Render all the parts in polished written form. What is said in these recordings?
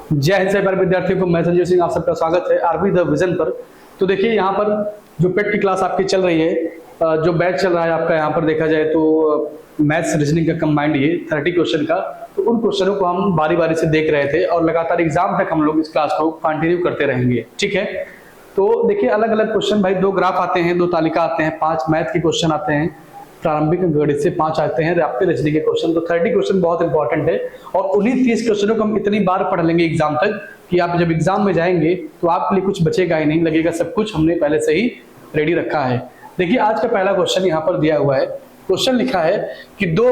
जय हिंद सभी प्यारे विद्यार्थियों को। मैं संजय सिंह, आप सबका स्वागत है आरबी द विजन पर। तो देखिए यहाँ पर जो पेट की क्लास आपकी चल रही है, जो बैच चल रहा है आपका, यहाँ पर देखा जाए तो मैथ्स रीजनिंग का कंबाइंड ये 30 क्वेश्चन का, तो उन क्वेश्चनों को हम बारी बारी से देख रहे थे और लगातार एग्जाम तक हम लोग इस क्लास को कंटिन्यू करते रहेंगे। ठीक है, तो देखिए अलग अलग क्वेश्चन भाई, 2 ग्राफ आते हैं, 2 तालिका आते हैं, 5 मैथ के क्वेश्चन आते हैं, प्रारंभिक गणित से 5 आते हैं, आपके रीजनिंग के क्वेश्चन। तो 30 क्वेश्चन बहुत इंपॉर्टेंट है और उन्हीं 30 क्वेश्चनों को हम इतनी बार पढ़ लेंगे एग्जाम तक कि आप जब एग्जाम में जाएंगे तो आपके लिए कुछ बचेगा ही नहीं, लगेगा सब कुछ हमने पहले से ही रेडी रखा है। देखिए आज का पहला क्वेश्चन यहाँ पर दिया हुआ है। क्वेश्चन लिखा है कि 2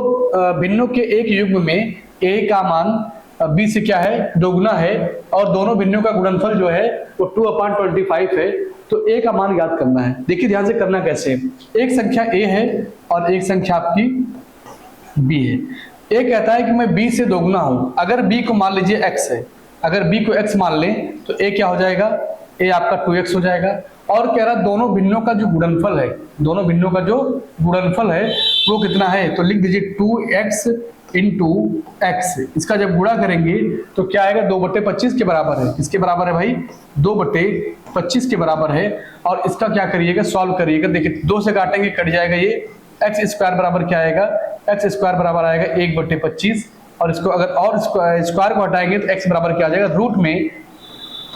भिन्नों के एक युग्म में a का मान b से क्या है, दोगुना है, और दोनों भिन्नों का गुणनफल जो है वो 2/25 है। तो a का मान याद करना है। देखिए ध्यान से करना कैसे है। एक संख्या a है और एक संख्या आपकी b है। a कहता है कि मैं b से दोगुना हूं। अगर b को मान लीजिए x है, अगर b को x मान लें तो a क्या हो जाएगा, a आपका 2x हो जाएगा। और कह रहा दोनों भिन्नों का जो गुणनफल है, दोनों भिन्नों का जो गुणनफल है वो कितना है, तो लिख दीजिए 2x इंटू एक्स। इसका जब गुणा करेंगे तो क्या आएगा, 2/25 के बराबर है। किसके बराबर है भाई, 2/25 के बराबर है। और इसका क्या करिएगा, सॉल्व करिएगा। देखिए 2 से काटेंगे कट जाएगा ये, एक्स स्क्वायर बराबर क्या आएगा, एक्स स्क्वायर बराबर आएगा 1/25। और इसको अगर और स्क्वायर को हटाएंगे तो एक्स बराबर क्या आ जाएगा, रूट में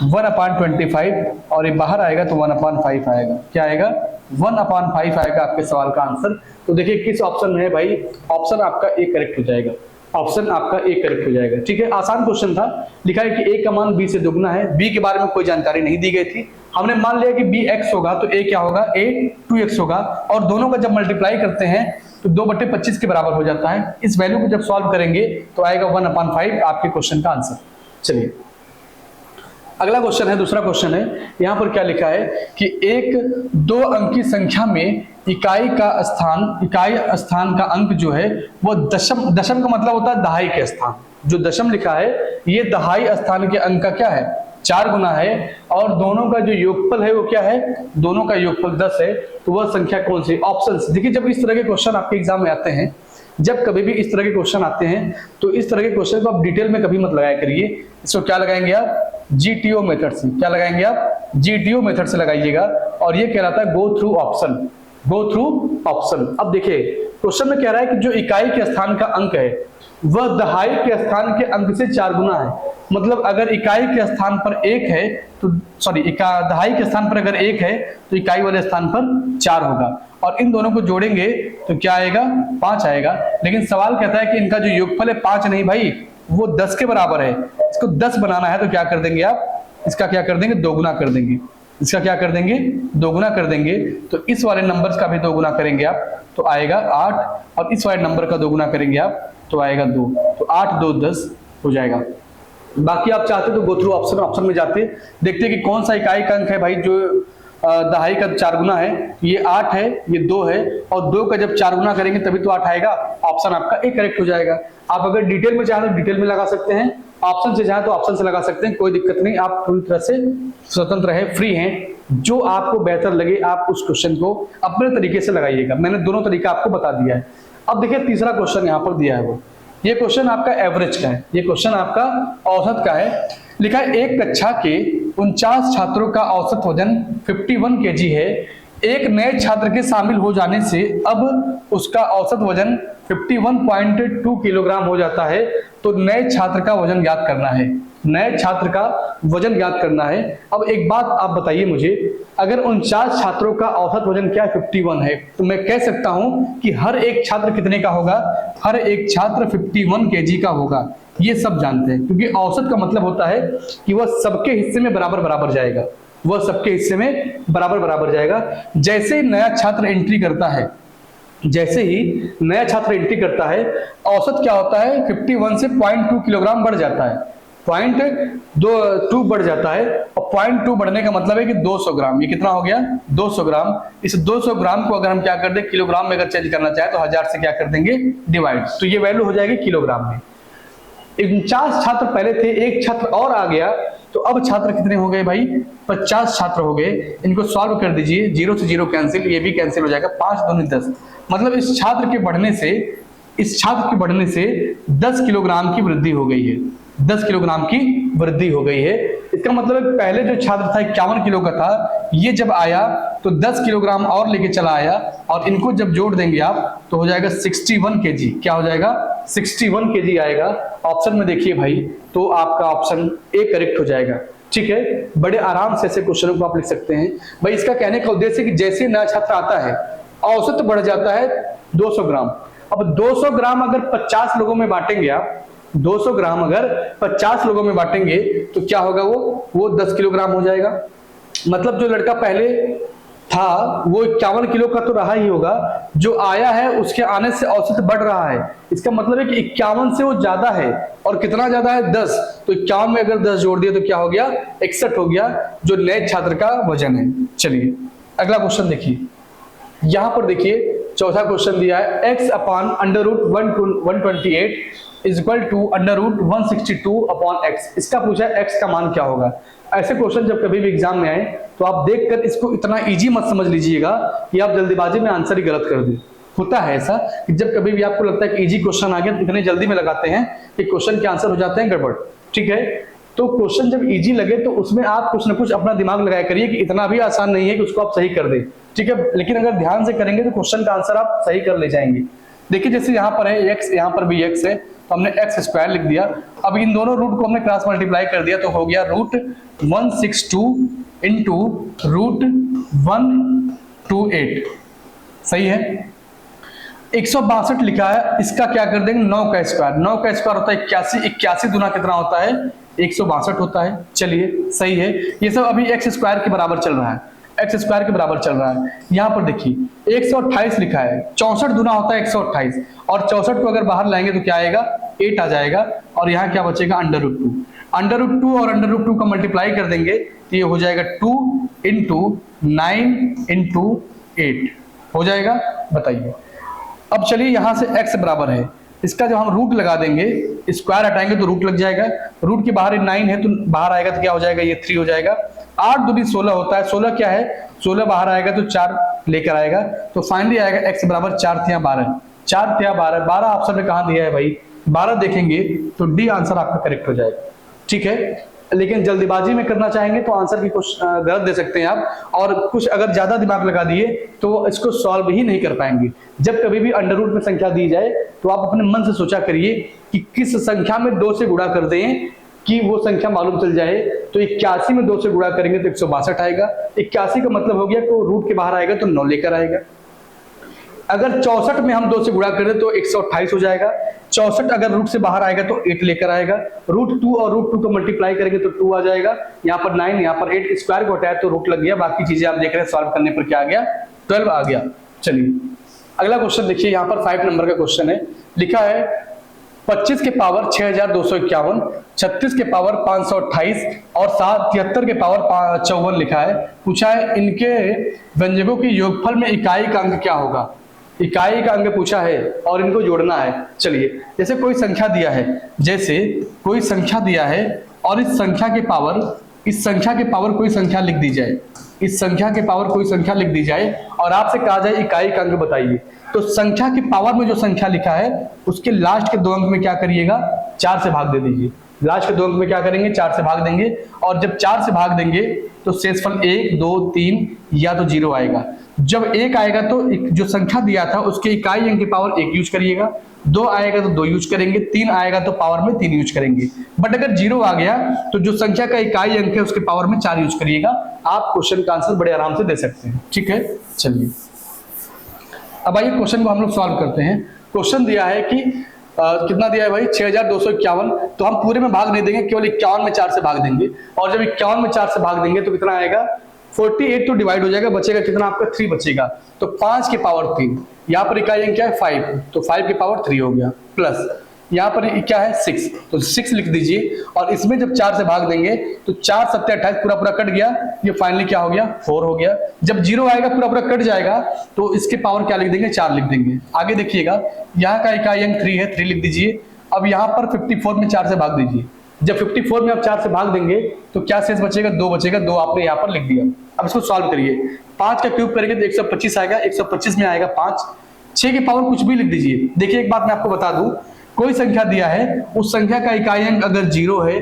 1/25, और ये बाहर आएगा तो 1/5 आएगा। क्या आएगा, 1/5 आएगा आपके सवाल का आंसर। तो देखिए किस ऑप्शन में है भाई, ऑप्शन आपका ए करेक्ट हो जाएगा, ऑप्शन आपका ए करेक्ट हो जाएगा। ठीक है, आसान क्वेश्चन था। लिखा है कि a का मान b से दोगुना है। b के बारे में कोई जानकारी नहीं दी गई थी, हमने मान लिया कि b x होगा तो a क्या होगा, a 2x होगा। और दोनों का जब मल्टीप्लाई करते हैं तो 2/25 के बराबर हो जाता है। इस वैल्यू को जब सॉल्व करेंगे तो आएगा 1/5 आपके क्वेश्चन का आंसर। चलिए अगला क्वेश्चन है, दूसरा क्वेश्चन है। यहाँ पर क्या लिखा है कि एक 2 अंकी संख्या में इकाई स्थान का अंक जो है वो दशम का मतलब होता है दहाई के स्थान। जो दशम लिखा है ये दहाई स्थान के अंक का क्या है, 4 गुना है। और दोनों का जो योगफल है वो क्या है, दोनों का योगफल 10 है। तो वह संख्या कौन सी, ऑप्शंस। देखिए जब इस तरह के क्वेश्चन आपके एग्जाम में आते हैं, जब कभी भी इस तरह के क्वेश्चन आते हैं तो इस तरह के क्वेश्चन को आप डिटेल में कभी मत लगाया करिए। इसको क्या लगाएंगे आप, GTO मेथड से। क्या लगाएंगे आप, GTO मेथड से लगाइएगा। और ये कहलाता है go through option, go through option. अब देखिए क्वेश्चन में कह रहा है कि जो इकाई के स्थान का अंक है वह दहाई के स्थान के अंक से 4 गुना है। मतलब अगर इकाई के स्थान पर 1 है तो दहाई के स्थान पर अगर 1 है तो इकाई वाले स्थान पर 4 होगा। और इन दोनों को जोड़ेंगे तो क्या आएगा, 5 आएगा। लेकिन सवाल कहता है कि इनका जो योगफल है 5 नहीं भाई, वो 10 के बराबर है। इसको 10 बनाना है तो क्या कर देंगे आप, इसका क्या कर देंगे, दोगुना कर देंगे। इसका क्या कर देंगे, दोगुना कर देंगे। तो इस वाले नंबर्स का भी दोगुना करेंगे आप तो आएगा 8, और इस वाले नंबर का दोगुना करेंगे आप तो आएगा 2। तो 8 2 10 हो जाएगा। बाकी आप चाहते तो गो थ्रू ऑप्शन में जाते, देखते कि कौन सा इकाई का अंक है भाई जो दहाई का 4 गुना है। ये 8 है, ये 2 है, और 2 का जब 4 गुना करेंगे तभी तो 8 आएगा। ऑप्शन आपका ए करेक्ट हो जाएगा। आप अगर डिटेल में चाहें तो डिटेल में लगा सकते हैं, ऑप्शन से चाहें तो ऑप्शन से लगा सकते हैं, कोई दिक्कत नहीं। आप पूरी तरह से स्वतंत्र है, फ्री हैं। जो आपको बेहतर लगे आप उस क्वेश्चन को अपने तरीके से लगाइएगा। मैंने दोनों तरीका आपको बता दिया है। अब देखिए तीसरा क्वेश्चन यहाँ पर दिया है वो, ये क्वेश्चन आपका एवरेज का है, ये क्वेश्चन आपका औसत का है। लिखा है एक कक्षा के 49 छात्रों का औसत वजन 51 kg है। एक नए छात्र के शामिल हो जाने से अब उसका औसत वजन 51.2 किलोग्राम हो जाता है। तो नए छात्र का वजन ज्ञात करना है, नए छात्र का वजन ज्ञात करना है। अब एक बात आप बताइए मुझे, अगर 49 छात्रों का औसत वजन क्या 51 है तो मैं कह सकता हूं कि हर एक छात्र कितने का होगा, हर एक छात्र 51 kg का होगा। ये सब जानते हैं, क्योंकि औसत का मतलब होता है कि वह सबके हिस्से में बराबर बराबर जाएगा, वह सबके हिस्से में बराबर बराबर जाएगा। जैसे ही नया छात्र एंट्री करता है, जैसे ही नया छात्र एंट्री करता है, औसत क्या होता है 51 से 0.2 किलोग्राम बढ़ जाता है, 0.2 बढ़ जाता है। और 0.2 बढ़ने का मतलब है कि 200 ग्राम। ये कितना हो गया, 200 ग्राम। इस 200 ग्राम को अगर हम क्या कर दें, किलोग्राम में अगर चेंज करना चाहे तो 1000 से क्या कर देंगे, डिवाइड। तो ये वैल्यू हो जाएगी किलोग्राम में। 49 छात्र पहले थे, एक छात्र और आ गया, तो अब छात्र कितने हो गए भाई, 50 छात्र हो गए। इनको सॉल्व कर दीजिए, 0 से 0 कैंसिल, ये भी कैंसिल हो जाएगा, 5 दूनी 10। मतलब इस छात्र के बढ़ने से 10 किलोग्राम की वृद्धि हो गई है। 10 किलोग्राम की वृद्धि हो गई है। इसका मतलब है पहले जो छात्र था 51 किलो का था, ये जब आया तो 10 किलोग्राम और लेके चला आया, और इनको जब जोड़ देंगे आप तो हो जाएगा 61 केजी। क्या हो जाएगा? 61 केजी आएगा। ऑप्शन में देखिए भाई, तो आपका ऑप्शन ए करेक्ट हो जाएगा। ठीक है, बड़े आराम से ऐसे क्वेश्चनों को आप लिख सकते हैं भाई। इसका कहने का उद्देश्य कि जैसे नया छात्र आता है औसत बढ़ जाता है 200 ग्राम। अब 200 ग्राम अगर 50 लोगों में बांटेंगे आप, 200 ग्राम अगर 50 लोगों में बांटेंगे तो क्या होगा? वो 10 किलोग्राम हो जाएगा। मतलब जो लड़का पहले था वो 51 किलो का तो रहा ही होगा, जो आया है उसके आने से औसत बढ़ रहा है। इसका मतलब है कि 51 से वो ज्यादा है, और कितना ज्यादा है? 10। तो 51 में अगर 10 जोड़ दिया तो क्या हो गया? 61 हो गया, जो नए छात्र का वजन है। चलिए अगला क्वेश्चन देखिए। यहां पर देखिए चौथा क्वेश्चन दिया है x upon under root 128 is equal to under root 162 upon x। इसका पूछा है x का मान क्या होगा। ऐसे क्वेश्चन जब कभी भी एग्जाम में आए तो आप देखकर इसको इतना इजी मत समझ लीजिएगा कि आप जल्दीबाजी में आंसर ही गलत कर दें। होता है ऐसा कि जब कभी भी आपको लगता है कि इजी क्वेश्चन आ गया तो इतने जल्दी में लगाते हैं कि क्वेश्चन के आंसर हो जाते हैं गड़बड़। ठीक है, तो क्वेश्चन जब इजी लगे तो उसमें आप कुछ ना कुछ अपना दिमाग लगाया करिए कि इतना भी आसान नहीं है कि उसको आप सही कर दें। ठीक है, लेकिन अगर ध्यान से करेंगे तो क्वेश्चन का आंसर आप सही कर ले जाएंगे। देखिए जैसे यहाँ पर है x, यहाँ पर भी x है, तो हमने x स्क्वायर लिख दिया। अब इन दोनों रूट को हमने क्रॉस मल्टीप्लाई कर दिया तो हो गया रूट 162 इंटू रूट 128। सही है। 162 लिखा है, इसका क्या कर देंगे? 9 का स्क्वायर। 9 का स्क्वायर होता है 81। 81 गुना कितना होता है? 162 होता है। चलिए सही है। ये सब अभी x स्क्वायर के बराबर चल रहा है, x स्क्वायर के बराबर चल रहा है। यहाँ पर देखिए 128 लिखा है, 64 गुना होता है 128, और 64 को अगर बाहर लाएंगे तो क्या आएगा? 8 आ जाएगा, और यहाँ क्या बचेगा? Under root 2। अंडर रूट 2 और अंडर रूट 2 का मल्टीप्लाई कर देंगे तो ये हो जाएगा 2 इंटू 9 इंटू 8 हो जाएगा। बताइए। अब चलिए यहाँ से x बराबर है, इसका जब हम रूट लगा देंगे, स्क्वायर हटाएंगे तो रूट लग जाएगा। रूट के बाहर 9 है तो बाहर आएगा तो क्या हो जाएगा? ये 3 हो जाएगा। 8 दूनी 16 होता है, 16 क्या है? 16 बाहर आएगा तो 4 लेकर आएगा, तो फाइनली आएगा x बराबर 4 तिया 12। 4 तिया 12, 12 ऑप्शन में कहां दिया है भाई? 12 देखेंगे तो डी आंसर आपका करेक्ट हो जाएगा। ठीक है, लेकिन जल्दीबाजी में करना चाहेंगे तो आंसर भी कुछ गलत दे सकते हैं आप, और कुछ अगर ज्यादा दिमाग लगा दिए तो इसको सॉल्व ही नहीं कर पाएंगे। जब कभी भी अंडर रूट में संख्या दी जाए तो आप अपने मन से सोचा करिए कि किस संख्या में 2 से गुणा कर दें कि वो संख्या मालूम चल जाए। तो 81 में 2 से गुणा करेंगे तो 162 आएगा। 81 का मतलब हो गया तो रूट के बाहर आएगा तो 9 लेकर आएगा। अगर 64 में हम 2 से गुणा करें तो 128 हो जाएगा। 64 अगर रूट से बाहर आएगा तो 8 लेकर आएगा। रूट 2 और रूट 2 को मल्टीप्लाई करेंगे तो 2 आ जाएगा। यहाँ पर 9, यहाँ पर 8, स्क्वायर को हटाया तो रूट लग गया। बाकी चीजें आप देख रहे हैं सॉल्व करने पर क्या आ गया? 12 आ गया। चलिए अगला क्वेश्चन देखिए। यहाँ पर 5 नंबर का क्वेश्चन है, लिखा है 25 के पावर 6251, 36 के पावर 528 और 73 के पावर 54 लिखा है। पूछा है इनके व्यंजकों के योगफल में इकाई का अंक क्या होगा? इकाई का अंक पूछा है और इनको जोड़ना है। चलिए जैसे कोई संख्या दिया है, जैसे कोई संख्या दिया है और इस संख्या के पावर कोई संख्या लिख दी जाए, इस संख्या के पावर कोई संख्या लिख दी जाए और आपसे कहा जाए इकाई का अंक बताइए। तो संख्या के पावर में जो संख्या लिखा है उसके लास्ट के 2 अंक में क्या करिएगा? 4 से भाग दे दीजिए। लास्ट के 2 अंक में क्या करेंगे? 4 से भाग देंगे, और जब 4 से भाग देंगे तो शेषफल 1, 2, 3 या तो 0 आएगा। जब 1 आएगा तो जो संख्या दिया था उसके इकाई अंक की पावर 1 यूज करिएगा, 2 आएगा तो 2 यूज करेंगे, 3 आएगा तो पावर में 3 यूज करेंगे। बट अगर 0 आ गया तो जो संख्या का इकाई अंक है उसके पावर में 4 यूज करिएगा। आप क्वेश्चन का आंसर बड़े आराम से दे सकते हैं। ठीक है, चलिए अब आइए क्वेश्चन को हम लोग सॉल्व करते हैं। क्वेश्चन दिया है कि कितना दिया है भाई? 6251। तो हम पूरे में भाग नहीं देंगे, केवल 51 में 4 से भाग देंगे, और जब 51 में 4 से भाग देंगे तो कितना आएगा? 48 तो डिवाइड हो जाएगा, बचेगा कितना? आपका 3 बचेगा। तो 5 के पावर 3, यहाँ पर इकाई अंक क्या है? 5, तो 5 के पावर 3 हो गया, प्लस यहाँ पर क्या है? 6, तो 6 लिख दीजिए, और इसमें जब 4 से भाग देंगे तो 4 7 28 पूरा पूरा कट गया, ये फाइनली क्या हो गया? 4 हो गया। जब 0 आएगा पूरा पूरा कट जाएगा तो इसके पावर क्या लिख देंगे? 4 लिख देंगे। आगे देखिएगा, यहाँ का इकाई अंक 3 है, 3 लिख दीजिए। अब यहाँ पर 54 में 4 से भाग दीजिए। जब 54 में आप 4 से भाग देंगे तो क्या शेष बचेगा? 2 बचेगा, 2 आपने यहाँ पर लिख दिया। अब इसको सॉल्व करिए। 5 का क्यूब करेंगे तो 125 आएगा, 125 में आएगा 5, 6 के पावर कुछ भी लिख दीजिए। देखिए एक बात मैं आपको बता दूं, कोई संख्या दिया है, उस संख्या का इकाई अंक अगर 0 है,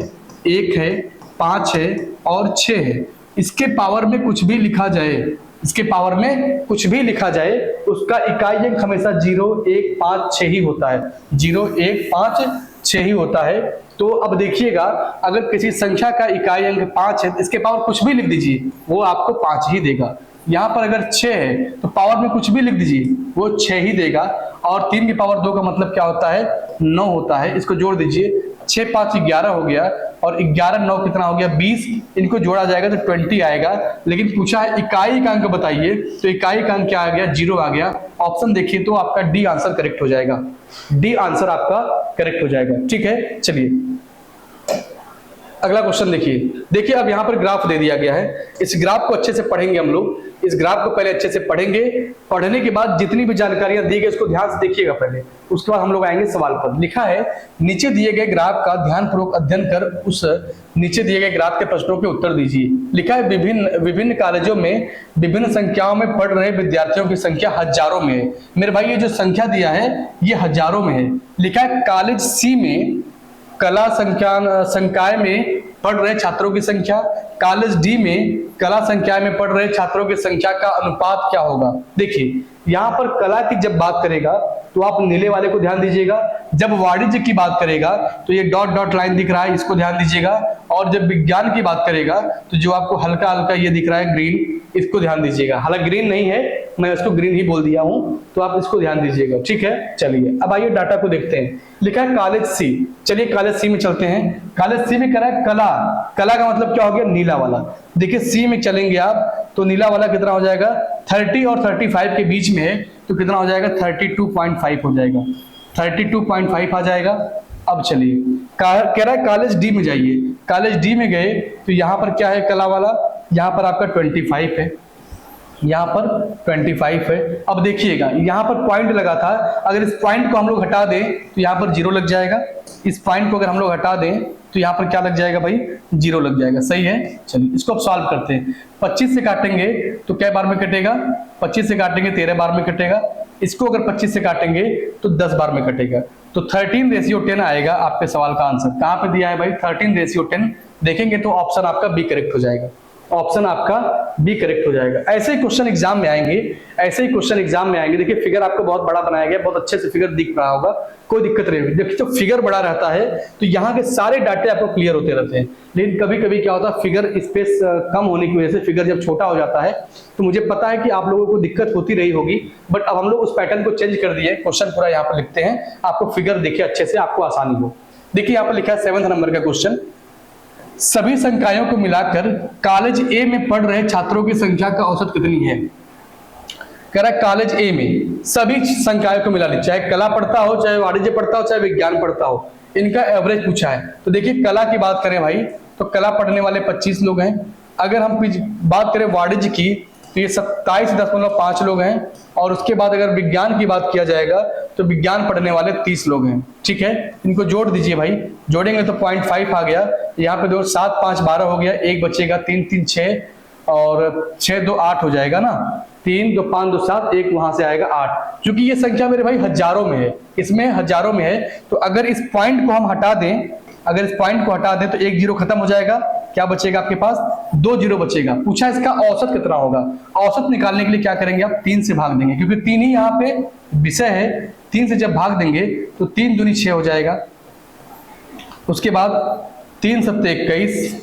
1 है, 5 है और 6 है, इसके पावर में कुछ भी लिखा जाए, इसके पावर में कुछ भी लिखा जाए, उसका इकाई अंक हमेशा 0, 1, 5, 6 ही होता है। 0, 1, 5, 6 ही होता है। तो अब देखिएगा, अगर किसी संख्या का इकाई अंक 5 है, इसके पावर कुछ भी लिख दीजिए, वो आपको 5 ही देगा। यहाँ पर अगर 6 है तो पावर में कुछ भी लिख दीजिए, वो 6 ही देगा। और 3 की पावर 2 का मतलब क्या होता है? 9 होता है। इसको जोड़ दीजिए, 6, 5, 11 हो गया, और 11, 9 कितना हो गया? 20। इनको जोड़ा जाएगा तो 20 आएगा। लेकिन पूछा है इकाई का अंक बताइए, तो इकाई का अंक क्या आ गया? 0 आ गया। ऑप्शन देखिए तो आपका डी आंसर करेक्ट हो जाएगा। डी आंसर आपका करेक्ट हो जाएगा। ठीक है, चलिए अगला क्वेश्चन देखिए अब यहाँ पर ग्राफ दे दिया गया है। इस ग्राफ को अच्छे से पढ़ेंगे हम लोग। इस ग्राफ को पहले अच्छे से पढ़ेंगे, पढ़ने के बाद जितनी भी जानकारियां दी गई उसको ध्यान से देखिएगा पहले, उसके बाद हम लोग आएंगे सवाल पर। लिखा है, नीचे दिए गए ग्राफ का ध्यानपूर्वक अध्ययन कर उस नीचे दिए गए ग्राफ के प्रश्नों के उत्तर दीजिए। लिखा है, विभिन्न कॉलेजों में विभिन्न संख्याओं में पढ़ रहे विद्यार्थियों की संख्या हजारों में है। मेरे भाई ये जो संख्या दिया है ये हजारों में है। लिखा है, कॉलेज सी में कला संकाय में पढ़ रहे छात्रों की संख्या, कॉलेज डी में कला संकाय में पढ़ रहे छात्रों की संख्या का अनुपात क्या होगा? देखिए यहाँ पर कला की जब बात करेगा तो आप नीले वाले को ध्यान दीजिएगा, जब वाणिज्य की बात करेगा तो ये डॉट डॉट लाइन दिख रहा है, इसको ध्यान दीजिएगा, और जब विज्ञान की बात करेगा तो जो आपको हल्का हल्का ये दिख रहा है ग्रीन, इसको ध्यान दीजिएगा। हालांकि ग्रीन नहीं है, मैं इसको ग्रीन ही बोल दिया हूं, तो आप इसको ध्यान दीजिएगा। ठीक है, चलिए अब आइए डाटा को देखते हैं। लिखा है कॉलेज सी, चलिए कॉलेज सी में चलते हैं। कॉलेज सी में कह रहा है कला, कला का मतलब क्या हो गया? नीला वाला। देखिए सी में चलेंगे आप तो नीला वाला कितना हो जाएगा? 30 और 35 के बीच में है, तो कितना हो जाएगा? 32.5 हो जाएगा, 32.5 आ जाएगा। अब चलिए कह रहा है कॉलेज डी में जाइए। कॉलेज डी में गए तो यहाँ पर क्या है? कला वाला, यहाँ पर आपका 25 है, यहाँ पर 25 है। अब देखिएगा यहाँ पर पॉइंट लगा था, अगर इस पॉइंट को हम लोग हटा दें तो यहाँ पर 0 लग जाएगा। इस पॉइंट को अगर हम लोग हटा दें तो यहाँ पर क्या लग जाएगा भाई? 0 लग जाएगा। सही है, चलिए इसको अब सॉल्व करते हैं। 25 से काटेंगे तो क्या बार में कटेगा? 25 से काटेंगे 13 बार में कटेगा। इसको अगर 25 से काटेंगे तो 10 बार में कटेगा, तो 13:10 आएगा आपके सवाल का आंसर। कहाँ पे दिया है भाई? 13:10। देखेंगे तो ऑप्शन आपका बी करेक्ट हो जाएगा। ऑप्शन आपका बी करेक्ट हो जाएगा। ऐसे ही क्वेश्चन एग्जाम में आएंगे, ऐसे ही क्वेश्चन एग्जाम में आएंगे। देखिए फिगर आपको बहुत बड़ा बनाया गया, बहुत अच्छे से फिगर दिख रहा होगा, कोई दिक्कत नहीं होगी। देखिए जब फिगर बड़ा रहता है तो यहाँ के सारे डाटे आपको क्लियर होते रहते हैं। लेकिन कभी कभी क्या होता है, फिगर स्पेस कम होने की वजह से फिगर जब छोटा हो जाता है, तो मुझे पता है कि आप लोगों को दिक्कत होती रही होगी, बट अब हम लोग उस पैटर्न को चेंज कर दिए। क्वेश्चन पूरा यहाँ पर लिखते हैं, आपको फिगर देखिए अच्छे से, आपको आसानी हो। देखिए यहाँ पर लिखा है 7 नंबर का क्वेश्चन, सभी संकायों को मिलाकर कॉलेज ए में पढ़ रहे छात्रों की संख्या का औसत कितनी है? कह रहा है कॉलेज ए में सभी संकायों को मिला लीजिए, चाहे कला पढ़ता हो, चाहे वाणिज्य पढ़ता हो, चाहे विज्ञान पढ़ता हो, इनका एवरेज पूछा है। तो देखिए कला की बात करें भाई तो कला पढ़ने वाले 25 लोग हैं। अगर हम बात करें वाणिज्य की तो ये 27.5 लोग हैं, और उसके बाद अगर विज्ञान की बात किया जाएगा तो विज्ञान पढ़ने वाले 30 लोग हैं। ठीक है, इनको जोड़ दीजिए भाई, जोड़ेंगे तो 0.5 आ गया। यहाँ पे 2, 7, 5, 12 हो गया, एक बचेगा, 3, 3, 6 और 6, 2, 8 हो जाएगा ना। 3, 2, 5, 2, 7, एक वहां से आएगा 8। क्योंकि ये संख्या मेरे भाई हजारों में है, इसमें हजारों में है, तो अगर इस पॉइंट को हम हटा दें, अगर इस पॉइंट को हटा दें तो 1 0 खत्म हो जाएगा। क्या बचेगा आपके पास? 2 0 बचेगा। पूछा इसका औसत कितना होगा? औसत निकालने के लिए क्या करेंगे आप? 3 से भाग देंगे, क्योंकि 3 ही यहाँ पे विषय है। 3 से जब भाग देंगे तो 3 दूनी 6 हो जाएगा। उसके बाद 3 7 21,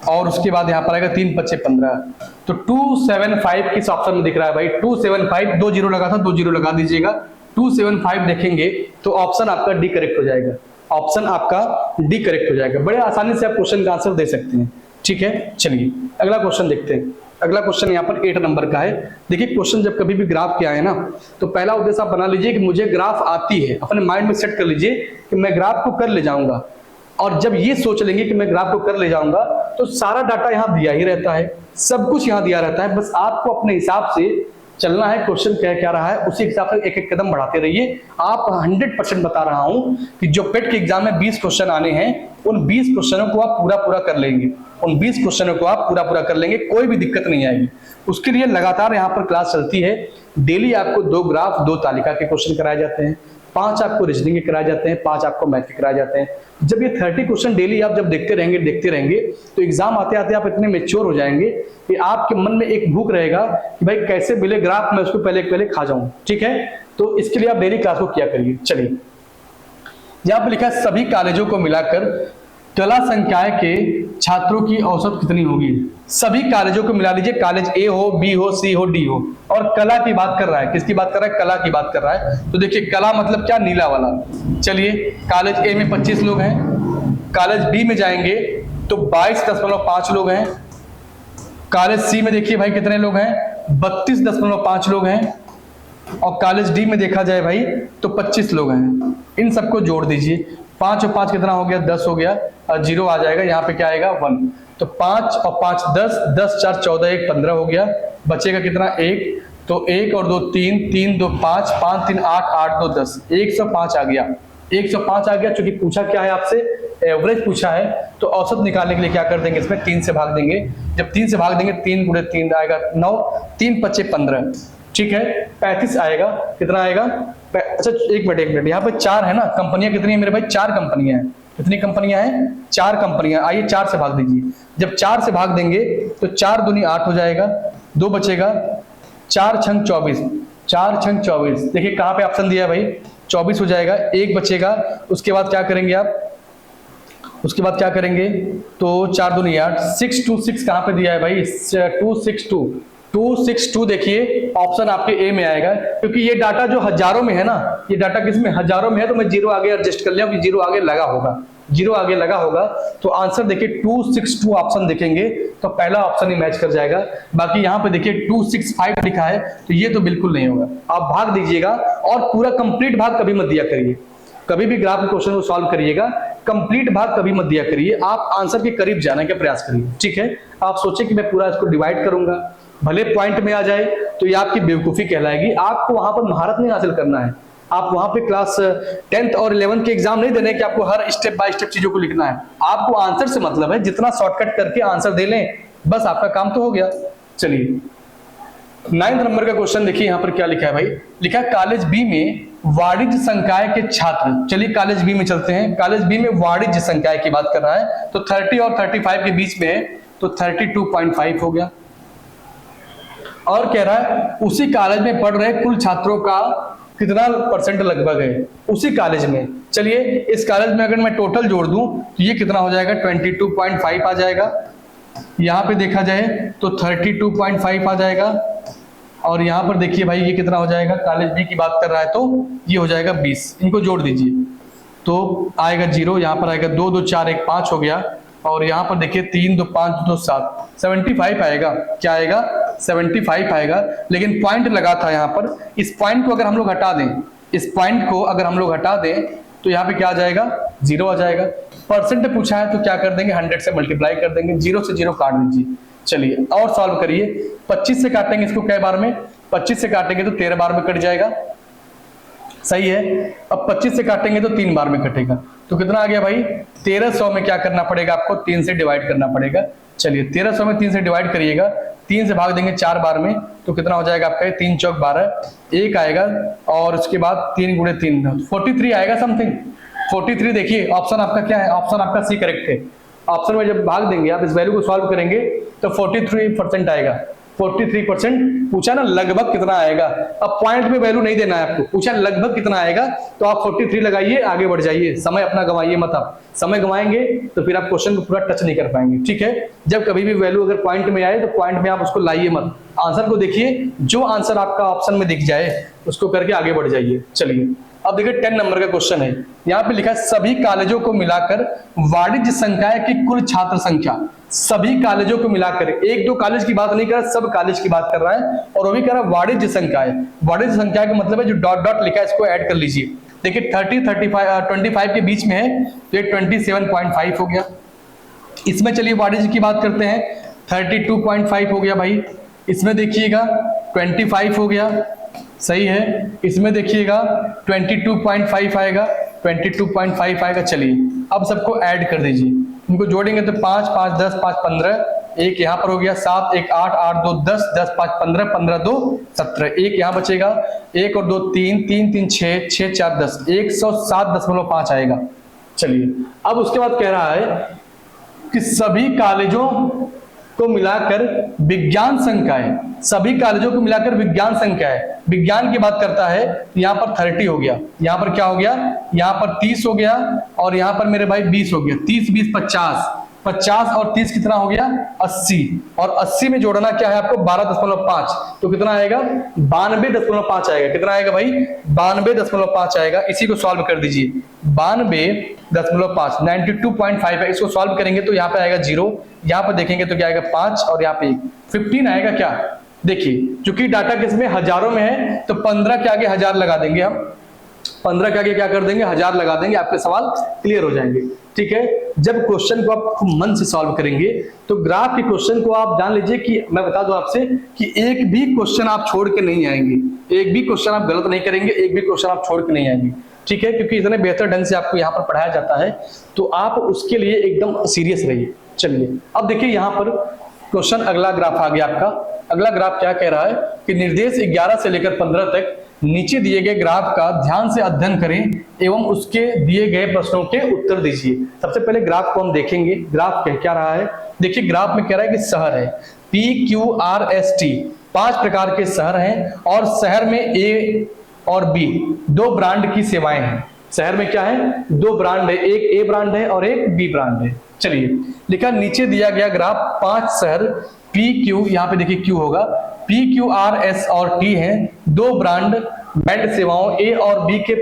और उसके बाद यहाँ पर आएगा 3 5 15। तो 275 किस ऑप्शन में दिख रहा है भाई? 275, 2 0 लगा था, 2 0 लगा दीजिएगा। 275 देखेंगे तो ऑप्शन आपका डी करेक्ट हो जाएगा। ऑप्शन आपका डी करेक्ट हो जाएगा। बड़े आसानी से आप क्वेश्चन का आंसर दे सकते हैं। ठीक है, चलिए अगला क्वेश्चन देखते हैं। अगला क्वेश्चन यहाँ पर 8 नंबर का है। देखिए क्वेश्चन जब कभी भी ग्राफ के आए ना, तो पहला उद्देश्य आप बना लीजिए कि मुझे ग्राफ आती है, अपने माइंड में सेट कर लीजिए कि मैं ग्राफ को कर ले जाऊंगा। और जब ये सोच लेंगे कि मैं ग्राफ को कर ले जाऊंगा तो सारा डाटा यहाँ दिया ही रहता है, सब कुछ यहाँ दिया रहता है, बस आपको अपने हिसाब से चलना है। क्वेश्चन क्या रहा है उसी हिसाब से एक एक कदम बढ़ाते रहिए। आप 100% बता रहा हूं कि जो पेट के एग्जाम में 20 क्वेश्चन आने हैं, उन 20 क्वेश्चनों को आप पूरा कर लेंगे, उन 20 क्वेश्चनों को आप पूरा कर लेंगे, कोई भी दिक्कत नहीं आएगी। उसके लिए लगातार यहाँ पर क्लास चलती है। डेली आपको 2 ग्राफ 2 तालिका के क्वेश्चन कराए जाते हैं, 5 आपको रीजनिंग के कराए जाते हैं, 5 आपको मैथ के कराए जाते हैं। जब ये 30 क्वेश्चन डेली आप जब देखते रहेंगे तो एग्जाम आते आते आप इतने मेच्योर हो जाएंगे कि आपके मन में एक भूख रहेगा कि भाई कैसे मिले ग्राफ, मैं उसको पहले खा जाऊं। ठीक है, तो इसके लिए आप डेली क्लास को किया करिए। चलिए, यहाँ पर लिखा है सभी कॉलेजों को मिलाकर कला संकाय के छात्रों की औसत कितनी होगी। सभी कॉलेजों को मिला लीजिए, कॉलेज ए हो, बी हो, सी हो, डी हो, और कला की बात कर रहा है। किसकी बात कर रहा है? कला की बात कर रहा है। तो देखिए कला मतलब क्या? नीला वाला। चलिए, कॉलेज ए में 25 लोग हैं, कॉलेज बी में जाएंगे तो 22.5 लोग हैं, कॉलेज सी में देखिए भाई कितने लोग हैं? 32.5 लोग हैं, और कॉलेज डी में देखा जाए भाई तो 25 लोग हैं। इन सबको जोड़ दीजिए, 5 और 5 कितना हो गया? 10 हो गया, और 0 आ जाएगा, यहाँ पे क्या आएगा? 1। तो 5 और 5 10, 10 4 14, 1 15 हो गया, बचेगा कितना? 1। तो 1 और 2 3, 3 2 5, 5 3 8, 8 2 10, 105 आ गया। 105 आ गया। चूंकि पूछा क्या है आपसे? एवरेज पूछा है, तो औसत निकालने के लिए क्या कर देंगे? इसमें 3 से भाग देंगे। जब 3 से भाग देंगे, 3 गुणे 3 आएगा 9, 3 5 15, ठीक है, 35 आएगा। कितना आएगा? अच्छा एक मिनट, यहाँ पे 4 है ना, कंपनियां कितनी है मेरे भाई? 4 कंपनियां हैं। कितनी कंपनियां हैं? 4 कंपनियां। आइए 4 से भाग दीजिए। जब 4 से भाग देंगे तो 4 दूनी 8 हो जाएगा, 2 बचेगा, 4 छंग 24, 4 छंग 24। देखिए कहाँ पे ऑप्शन दिया है भाई? 24 हो जाएगा, 1 बचेगा। उसके बाद क्या करेंगे आप? उसके बाद क्या करेंगे? तो 4 दूनी 8, 626 कहाँ पे दिया है भाई? 262 देखिए ऑप्शन आपके ए में आएगा, क्योंकि ये डाटा जो हजारों में है ना, ये डाटा किसमें? हजारों में है, तो मैं 0 आगे एडजस्ट कर लिया कि 0 आगे लगा होगा, 0 आगे लगा होगा। तो आंसर देखिए 262 ऑप्शन देखेंगे तो पहला ऑप्शन ही मैच कर जाएगा। बाकी यहाँ पे देखिए 265 लिखा है, तो ये तो बिल्कुल नहीं होगा। आप भाग दीजिएगा, और पूरा कंप्लीट भाग कभी मत दिया करिए। कभी भी ग्राफ के क्वेश्चन को सॉल्व करिएगा, कंप्लीट भाग कभी मत दिया करिए। आप आंसर के करीब जाने का प्रयास करिए। ठीक है, आप सोचे कि मैं पूरा इसको डिवाइड करूंगा, भले पॉइंट में आ जाए, तो ये आपकी बेवकूफी कहलाएगी। आपको वहां पर महारत नहीं हासिल करना है। आप वहां पे क्लास 10th और 11th के एग्जाम नहीं देने कि आपको हर स्टेप बाय स्टेप चीजों को लिखना है। आपको आंसर से मतलब है, जितना शॉर्टकट करके आंसर दे लें, बस आपका काम तो हो गया। चलिए 9th नंबर का क्वेश्चन देखिए, यहाँ पर क्या लिखा है भाई? लिखा है कॉलेज बी में वाणिज्य संकाय के छात्र। चलिए कॉलेज बी में चलते हैं। कॉलेज बी में वाणिज्य संकाय की बात कर रहा है, तो 30 और 35 के बीच में है, तो 32.5 हो गया। और कह रहा है उसी कॉलेज में पढ़ रहे कुल छात्रों का कितना परसेंट लगभग है उसी कॉलेज में। चलिए इस कॉलेज में अगर मैं टोटल जोड़ दूं तो ये कितना हो जाएगा? 22.5 आ जाएगा। यहाँ पे देखा जाए तो 32.5 आ जाएगा, और यहाँ पर देखिए भाई ये कितना हो जाएगा? कॉलेज बी की बात कर रहा है तो ये हो जाएगा 20। इनको जोड़ दीजिए तो आएगा 0, यहाँ पर आएगा 2 2 4 1 5 हो गया, और यहाँ पर देखिए 3 2 5 2 7, 75 आएगा। क्या आएगा? 75 आएगा। लेकिन पॉइंट लगा था यहाँ पर, इस पॉइंट को अगर हम लोग हटा दें, इस पॉइंट को अगर हम लोग हटा दें तो यहाँ पे क्या आ जाएगा? 0 आ जाएगा। परसेंट पूछा है तो क्या कर देंगे? 100 से मल्टीप्लाई कर देंगे, 0 से 0 काट दीजिए। चलिए और सॉल्व करिए। 25 से काटेंगे इसको कै बार में? 25 से काटेंगे तो 13 बार में कट जाएगा, सही है। अब 25 से काटेंगे तो 3 बार में कटेगा, तो कितना आ गया भाई? 1300 में क्या करना पड़ेगा आपको? 3 से डिवाइड करना पड़ेगा। चलिए 1300 में 3 से डिवाइड करिएगा, 3 से भाग देंगे 4 बार में, तो कितना हो जाएगा आपका? 3 चौक 12, 1 आएगा, और उसके बाद 3 गुणे 3 43 आएगा समथिंग। 43 देखिए ऑप्शन आपका क्या है? ऑप्शन आपका सी करेक्ट है। ऑप्शन में जब भाग देंगे आप, इस वैल्यू को सॉल्व करेंगे तो 43% आएगा। 43% पूछा ना लगभग कितना आएगा। अब पॉइंट में वैल्यू नहीं देना है आपको, पूछा लगभग कितना आएगा, तो आप 43 लगाइए, आगे बढ़ जाइए। समय अपना गंवाइए मत। आप समय गंवाएंगे तो फिर आप क्वेश्चन को पूरा टच नहीं कर पाएंगे। ठीक है, जब कभी भी वैल्यू अगर पॉइंट में आए तो पॉइंट में आप उसको लाइए मत, आंसर को देखिए, जो आंसर आपका ऑप्शन में दिख जाए उसको करके आगे बढ़ जाइए। चलिए अब देखिए 10 नंबर का क्वेश्चन है। यहाँ पे लिखा है सभी कॉलेजों को मिलाकर वाणिज्य संकाय की कुल छात्र संख्या। सभी कॉलेजों को मिलाकर, 1-2 कॉलेज की बात नहीं कर रहा, सब कॉलेज की बात कर रहा है, और वो भी कह रहा है वाणिज्य संकाय। वाणिज्य संकाय का मतलब है जो डॉट डॉट लिखा है इसको ऐड कर लीजिए। देखिए 25 के बीच में है तो ये 27.5 हो गया। इसमें चलिए वाणिज्य की बात करते हैं, 32.5 हो गया भाई। इसमें देखिएगा 25 हो गया, सही है। इसमें देखिएगा 22.5 आएगा, 22.5 आएगा। चलिए अब सबको ऐड कर दीजिए, इनको जोड़ेंगे तो 5 5 10 5 15, एक यहाँ पर हो गया 7, 1 8, 8 2 10, 10 5 15, 15 2 17, एक यहाँ बचेगा, 1 और 2 3, 3 3 6, 6 4 10, 107.5 आएगा। चलिए अब उसके बाद कह रहा है कि सभी कॉलेजों को मिलाकर विज्ञान संख्याएं, सभी कॉलेजों को मिलाकर विज्ञान संख्याएं, विज्ञान की बात करता है, यहाँ पर 30 हो गया, यहाँ पर क्या हो गया, यहाँ पर 30 हो गया, और यहाँ पर मेरे भाई 20 हो गया, 30 20 50, 50 और 30 कितना हो गया 80, और 80 में जोड़ना क्या है आपको 12.5, तो कितना आएगा 92.5 आएगा। कितना आएगा भाई 92.5 आएगा। इसी को सॉल्व कर दीजिए, 92.5 92.5 है, इसको सॉल्व करेंगे तो यहाँ पे आएगा 0, यहाँ पर देखेंगे तो क्या आएगा 5 और यहाँ पे 15 आएगा। क्या देखिए क्योंकि डाटा किसमें हजारों में है तो 15 के आगे 1000 लगा देंगे हम, 15 के आगे क्या कर देंगे 1000 लगा देंगे, आपके सवाल क्लियर हो जाएंगे। ठीक है, जब क्वेश्चन को आप खूब मन से सॉल्व करेंगे तो ग्राफ के क्वेश्चन को आप जान लीजिए कि मैं बता दूं आपसे कि एक भी क्वेश्चन आप छोड़ के नहीं आएंगे, एक भी क्वेश्चन आप गलत नहीं करेंगे, एक भी क्वेश्चन आप छोड़ के नहीं आएंगे। ठीक है, क्योंकि इतने बेहतर ढंग से आपको यहाँ पर पढ़ाया जाता है तो आप उसके लिए एकदम सीरियस रहिए। चलिए अब देखिए यहाँ पर क्वेश्चन अगला ग्राफ आ गया आपका। अगला ग्राफ क्या कह रहा है कि निर्देश 11 से लेकर 15 तक नीचे दिए गए ग्राफ का ध्यान से अध्ययन करें एवं उसके दिए गए प्रश्नों के उत्तर दीजिए। सबसे पहले ग्राफ को हम देखेंगे, ग्राफ कह क्या रहा है। देखिए ग्राफ में कह रहा है कि शहर है PQRST, 5 प्रकार के शहर हैं और शहर में A और B 2 ब्रांड की सेवाएं हैं। शहर में क्या है 2 ब्रांड है, एक A ब्रांड है और एक B ब्रांड है। चलिए लिखा नीचे दिया गया ग्राफ 5 शहर PQ, यहाँ पे देखिए Q होगा, PQRS और T हैं, 2 ब्रांड बैंड सेवाओं A और B के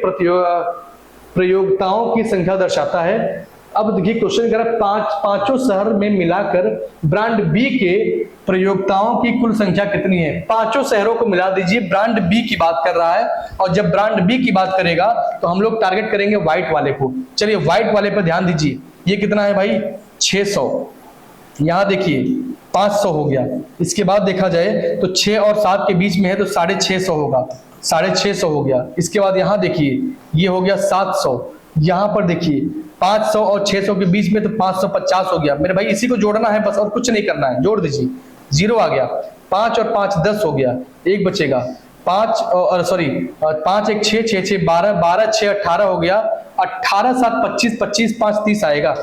प्रयोक्ताओं की संख्या दर्शाता है। अब देखिए क्वेश्चन कह रहा है पांचों शहर में मिलाकर ब्रांड B के प्रयोक्ताओं की कुल संख्या कितनी है। पांचों शहरों को मिला दीजिए, ब्रांड B की बात कर रहा है, और जब ब्रांड B की बात करेगा तो हम लोग टारगेट करेंगे व्हाइट वाले को। चलिए व्हाइट वाले पर ध्यान दीजिए, ये कितना है भाई 600, यहाँ देखिए 500 हो गया। इसके बाद देखा जाए तो 6 और 7 के बीच में है तो 650 होगा, 650 हो गया। इसके बाद यहाँ देखिए ये हो गया 700, यहाँ पर देखिए 500 और 600 के बीच में तो 550 हो गया। मेरे भाई इसी को जोड़ना है बस, और कुछ नहीं करना है, जोड़ दीजिए, 0 आ गया। 5 और 5 10 हो गया, एक बचेगा 5 और सॉरी 5 1 6 6 6 12 12 6 18 हो गया, 18 7 25 25 5 30 आएगा,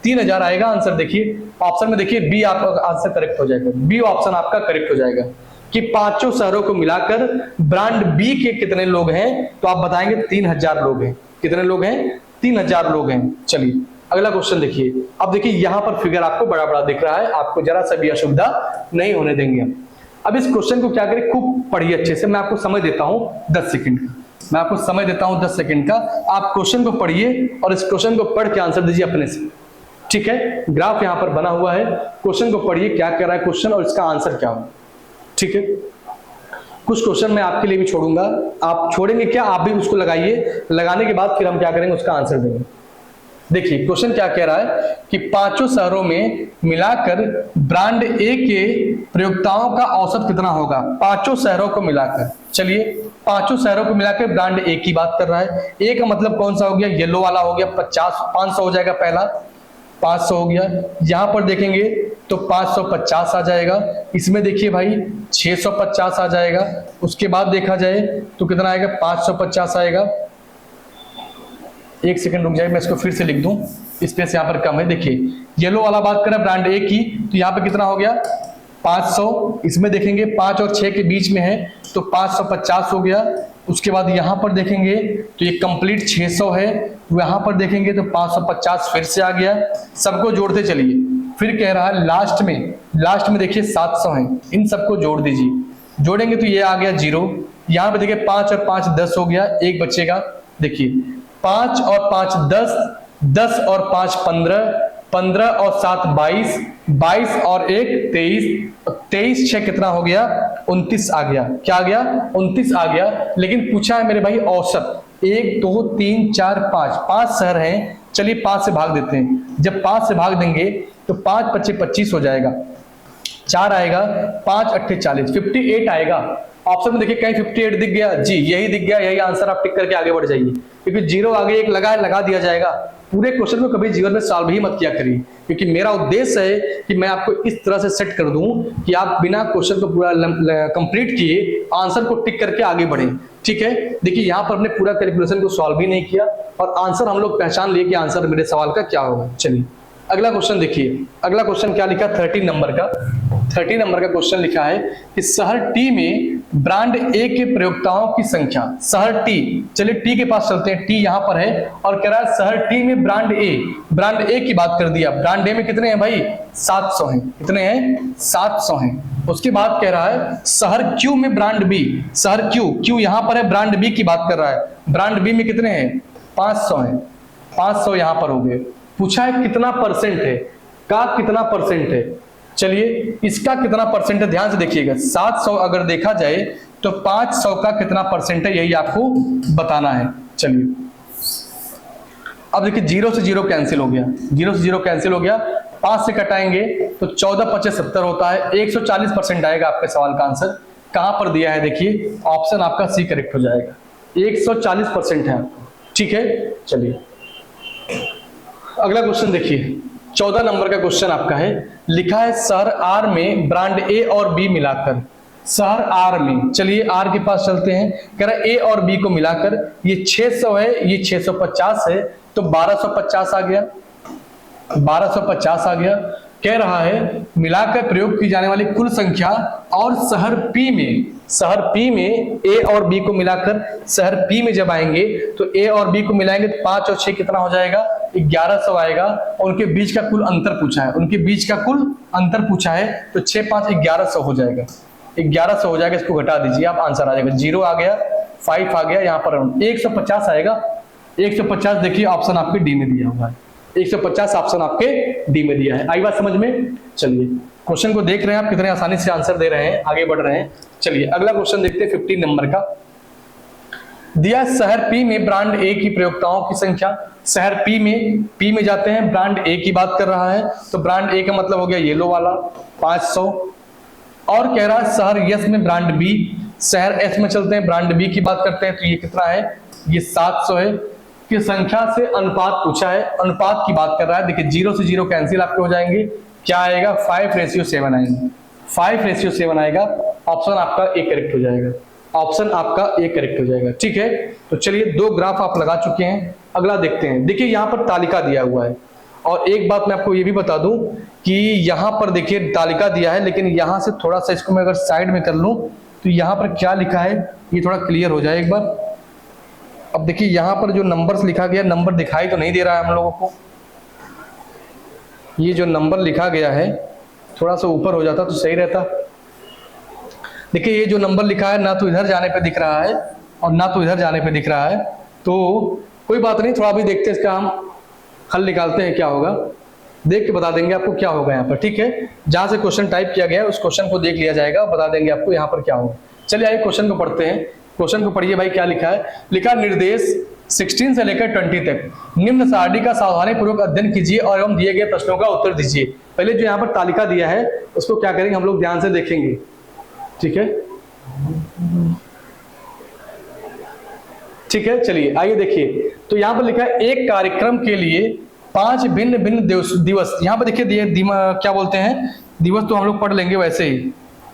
3000 आएगा आंसर। देखिए ऑप्शन में देखिए बी आपका आंसर करेक्ट हो जाएगा, बी ऑप्शन आपका करेक्ट हो जाएगा कि पांचों शहरों को मिलाकर ब्रांड बी के कितने लोग हैं, तो आप बताएंगे 3000 लोग हैं। कितने लोग हैं 3000 लोग हैं। चलिए अगला क्वेश्चन देखिए। अब देखिए यहाँ पर फिगर आपको बड़ा बड़ा दिख रहा है, आपको जरा सा भी असुविधा नहीं होने देंगे हम। अब इस क्वेश्चन को क्या करें, खूब पढ़िए अच्छे से, मैं आपको समय देता हूँ 10 सेकंड का, मैं आपको समय देता हूँ 10 सेकंड का। आप क्वेश्चन को पढ़िए और इस क्वेश्चन को पढ़ के आंसर दीजिए अपने से। ठीक है, ग्राफ यहाँ पर बना हुआ है, क्वेश्चन को पढ़िए क्या कह रहा है क्वेश्चन और इसका आंसर क्या होगा। ठीक है, कुछ क्वेश्चन मैं आपके लिए भी छोड़ूंगा, आप छोड़ेंगे क्या, आप भी उसको लगाइए, लगाने के बाद फिर हम क्या करेंगे उसका आंसर देंगे। देखिए क्वेश्चन क्या कह रहा है कि पांचों शहरों में मिलाकर ब्रांड ए के प्रयोक्ताओं का औसत कितना होगा, पांचों शहरों को मिलाकर। चलिए पांचों शहरों को मिलाकर ब्रांड ए की बात कर रहा है। ए का मतलब कौन सा हो गया, येलो वाला हो गया, 500 हो जाएगा, पहला 500 हो गया। यहां पर देखेंगे तो 550 आ जाएगा, इसमें देखिए भाई 650 आ जाएगा। उसके बाद देखा जाए तो कितना आएगा 550 आएगा। एक सेकंड रुक जाए, मैं इसको फिर से लिख दूं, स्पेस यहाँ पर कम है। देखिए येलो वाला बात करें ब्रांड ए की, तो यहाँ पे कितना हो गया 500, इसमें देखेंगे 5 और 6 के बीच में है तो 550 हो गया। उसके बाद यहाँ पर देखेंगे तो ये कंप्लीट 600 है, यहाँ पर देखेंगे तो 550 फिर से आ गया। सबको जोड़ते चलिए, फिर कह रहा है लास्ट में देखिए 700 है, इन सबको जोड़ दीजिए। जोड़ेंगे तो ये आ गया 0, यहाँ पे देखिए 5 और 5 10 हो गया, एक बचेगा। देखिए 5 और 5 10, 10 और 5 15, 15 और 7 22, 22 और 1 23, 23 6 कितना हो गया 29 आ गया। क्या आ गया 29 आ गया। लेकिन पूछा है मेरे भाई औसत, 1 2 3 4 5 शहर हैं। चलिए 5 से भाग देते हैं, जब 5 से भाग देंगे तो 5 25 25 हो जाएगा, 4 आएगा, 5 8 40, 58 आएगा। ऑप्शन में देखिए कहीं 58 दिख गया जी, यही दिख गया, यही आंसर, आप टिक करके आगे बढ़ जाइए, क्योंकि 0 आगे एक लगा दिया जाएगा, पूरे क्वेश्चन को कभी जीवन में सॉल्व ही मत किया करिए, क्योंकि मेरा उद्देश्य है कि मैं आपको इस तरह से सेट कर दूं कि आप बिना क्वेश्चन को पूरा कंप्लीट किए आंसर को टिक करके आगे बढ़ें। ठीक है, देखिए यहाँ पर हमने पूरा कैलकुलेशन को सॉल्व भी नहीं किया और आंसर हम लोग पहचान लिए कि आंसर मेरे सवाल का क्या होगा। चलिए अगला क्वेश्चन देखिए, अगला क्वेश्चन क्या लिखा, 13 नंबर का 13 नंबर का क्वेश्चन लिखा है कि शहर टी में ब्रांड ए के प्रयोक्ताओं की संख्या, शहर टी, चलिए टी के पास चलते हैं, टी यहां पर है और कह रहा है शहर टी में ब्रांड ए की बात कर दिया, ब्रांड ए में कितने हैं भाई 700 हैं, कितने हैं 700 हैं। उसके बाद कह रहा है शहर क्यू में ब्रांड बी, शहर क्यू यहां पर है, ब्रांड बी की बात कर रहा है, ब्रांड बी में कितने हैं 500 हैं, 500 यहां पर हो गए। पूछा है कितना परसेंट है, का कितना परसेंट है, चलिए इसका कितना परसेंट है ध्यान से देखिएगा, 700 अगर देखा जाए तो 500 का कितना परसेंट है यही आपको बताना है। चलिए अब देखिए 0 से 0 कैंसिल हो गया, 0 से 0 कैंसिल हो गया, 5 से कटाएंगे तो 14 25 70 होता है, 140% आएगा आपके सवाल का आंसर। कहां पर दिया है देखिए, ऑप्शन आपका सी करेक्ट हो जाएगा, 140% है आपको। ठीक है, चलिए अगला क्वेश्चन देखिए, 14 नंबर का क्वेश्चन आपका है, लिखा है शहर आर में ब्रांड ए और बी मिलाकर, शहर आर में, चलिए आर के पास चलते हैं, कह रहा है ए और बी को मिलाकर ये 600 है, ये 650 है, तो 1250 आ गया, 1250 आ गया। कह रहा है मिलाकर प्रयोग की जाने वाली कुल संख्या और शहर पी में ए और बी को मिलाकर शहर पी में जब आएंगे तो ए और बी को मिलाएंगे तो 5 और 6 कितना हो जाएगा 1100 आएगा, और उनके बीच का कुल अंतर पूछा है, उनके बीच का कुल अंतर पूछा है, तो 6 5 1100 हो जाएगा, 1100 हो जाएगा, इसको घटा दीजिए आप, आंसर आ जाएगा 0 आ गया, 5 आ गया, यहाँ पर 150 आएगा, 150 देखिए ऑप्शन आपके डी में दिया हुआ है, 150 ऑप्शन आपके डी में दिया है। आई बात समझ में? चलिए क्वेश्चन को देख रहे हैं आप कितने आसानी से आंसर दे रहे हैं, आगे बढ़ रहे हैं। चलिए अगला क्वेश्चन देखते हैं 15 नंबर का, दिया शहर पी में ब्रांड ए की प्रयोक्ताओं की संख्या, शहर पी में जाते हैं, ब्रांड ए की बात कर रहा है, तो ब्रांड ए का मतलब हो गया येलो वाला 500, और कह रहा है शहर यस में ब्रांड बी, शहर एस में चलते हैं, ब्रांड बी की बात करते हैं, तो ये कितना है, ये 700 है, कि संख्या से अनुपात पूछा है, अनुपात की बात कर रहा है। देखिए 0 से 0 कैंसिल आपके हो जाएंगे, क्या आएगा 5:7 आएंगे, 5:7 आएगा, ऑप्शन आपका ए करेक्ट हो जाएगा, ऑप्शन आपका ए करेक्ट हो जाएगा। ठीक है, तो चलिए 2 ग्राफ आप लगा चुके हैं, अगला देखते हैं। देखिए यहाँ पर तालिका दिया हुआ है, और एक बात मैं आपको ये भी बता दूं कि यहाँ पर देखिए तालिका दिया है, लेकिन यहाँ से थोड़ा सा इसको मैं अगर साइड में कर लूं तो यहाँ पर क्या लिखा है ये थोड़ा क्लियर हो जाए एक बार। अब देखिए यहाँ पर जो नंबर्स लिखा गया, नंबर दिखाई तो नहीं दे रहा है हम लोगों को, ये जो नंबर लिखा गया है थोड़ा सा ऊपर हो जाता तो सही रहता। देखिए ये जो नंबर लिखा है ना तो इधर जाने पे दिख रहा है और ना तो इधर जाने पे दिख रहा है, तो कोई बात नहीं, थोड़ा भी देखते हैं, इसका हम हल निकालते हैं क्या होगा, देख के बता देंगे आपको क्या होगा यहाँ पर। ठीक है, जहां से क्वेश्चन टाइप किया गया है उस क्वेश्चन को देख लिया जाएगा, बता देंगे आपको यहाँ पर क्या होगा। चलिए आइए क्वेश्चन को पढ़ते हैं, क्वेश्चन को पढ़िए भाई क्या लिखा है। लिखा निर्देश 16 से लेकर 20 तक निम्न सारणी का सावधानी पूर्वक अध्ययन कीजिए और एवं दिए गए प्रश्नों का उत्तर दीजिए। पहले जो यहाँ पर तालिका दिया है उसको क्या करेंगे हम लोग ध्यान से देखेंगे। ठीक है, ठीक है, चलिए आइए देखिए, तो यहाँ पर लिखा है एक कार्यक्रम के लिए 5 भिन्न भिन्न दिवस, यहाँ पर देखिए क्या बोलते हैं, दिवस तो हम लोग पढ़ लेंगे वैसे ही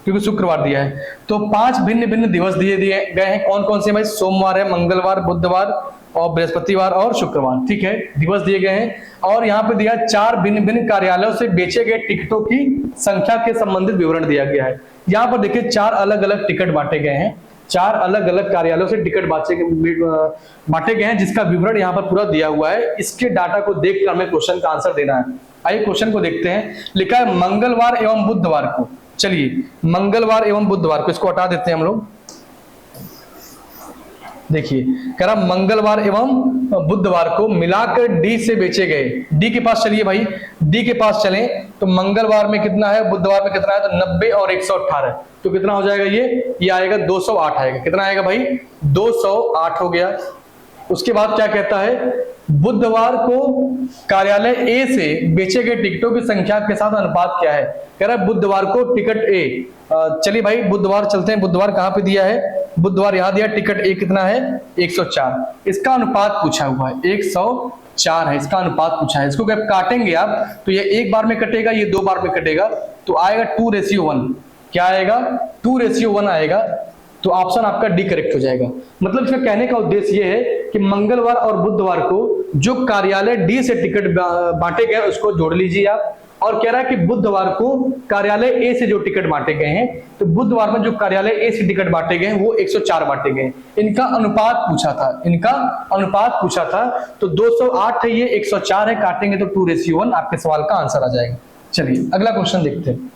क्योंकि शुक्रवार दिया है, तो 5 भिन्न भिन्न दिवस दिए गए हैं। कौन कौन से भाई, सोमवार है, मंगलवार, बुधवार और बृहस्पतिवार और शुक्रवार। ठीक है, दिवस दिए गए हैं, और यहाँ पे दिया 4 भिन्न भिन्न कार्यालयों से बेचे गए टिकटों की संख्या के संबंधित विवरण दिया गया है। यहाँ पर देखिए 4 अलग अलग टिकट बांटे गए हैं, 4 अलग अलग कार्यालयों से टिकट बांटे गए हैं, जिसका विवरण यहाँ पर पूरा दिया हुआ है। इसके डाटा को देखकर हमें क्वेश्चन का आंसर देना है। आइए क्वेश्चन को देखते हैं। लिखा है मंगलवार एवं बुधवार को, चलिए मंगलवार एवं बुधवार को, इसको हटा देते हैं हम लोग। देखिए कह रहा मंगलवार एवं बुधवार को मिलाकर डी से बेचे गए, डी के पास चलिए भाई, डी के पास चलें तो मंगलवार में कितना है, बुधवार में कितना है, तो 90 और 118, तो कितना हो जाएगा ये आएगा 208 आएगा। कितना आएगा भाई 208 हो गया। उसके बाद क्या कहता है, बुधवार को कार्यालय ए से बेचे गए टिकटों की संख्या के साथ अनुपात क्या है। कह रहा है बुधवार को टिकट ए, चलिए भाई बुधवार चलते हैं, बुधवार कहां पे दिया है, बुधवार यहां दिया, टिकट ए कितना है 104, इसका अनुपात पूछा हुआ है 104 4 है, इसका अनुपात पूछा है। इसको जब काटेंगे आप तो ये 1 बार में कटेगा, ये 2 बार में कटेगा, तो आएगा 2:1। क्या आएगा? 2:1 आएगा। तो ऑप्शन आपका डी करेक्ट हो जाएगा। मतलब इसका कहने का उद्देश्य ये है कि मंगलवार और बुधवार को जो कार्यालय डी से टिकट बांटे गए उसको जोड़ लीजिए आप, और कह रहा है कि बुधवार को कार्यालय ए से जो टिकट बांटे गए हैं, तो बुधवार में जो कार्यालय ए से टिकट बांटे गए हैं वो 104 बांटे गए। इनका अनुपात पूछा था, इनका अनुपात पूछा था। तो 208 है, ये 104 है, काटेंगे तो 2:1 आपके सवाल का आंसर आ जाएगा। चलिए अगला क्वेश्चन देखते हैं।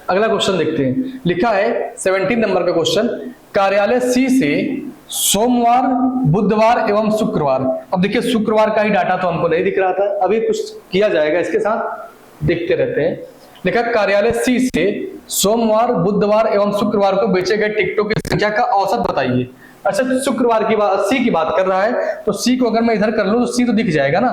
अगला क्वेश्चन देखते हैं। लिखा है 17 नंबर का क्वेश्चन, कार्यालय सी से सोमवार, बुधवार एवं शुक्रवार। अब देखिए शुक्रवार का ही डाटा तो हमको नहीं दिख रहा था, अभी कुछ किया जाएगा इसके साथ, देखते रहते हैं। लिखा कार्यालय सी से सोमवार, बुधवार एवं शुक्रवार को बेचे गए टिकटों की संख्या का औसत बताइए। अच्छा, शुक्रवार की बात, सी की बात कर रहा है, तो सी को अगर मैं इधर कर लूं तो सी तो दिख जाएगा ना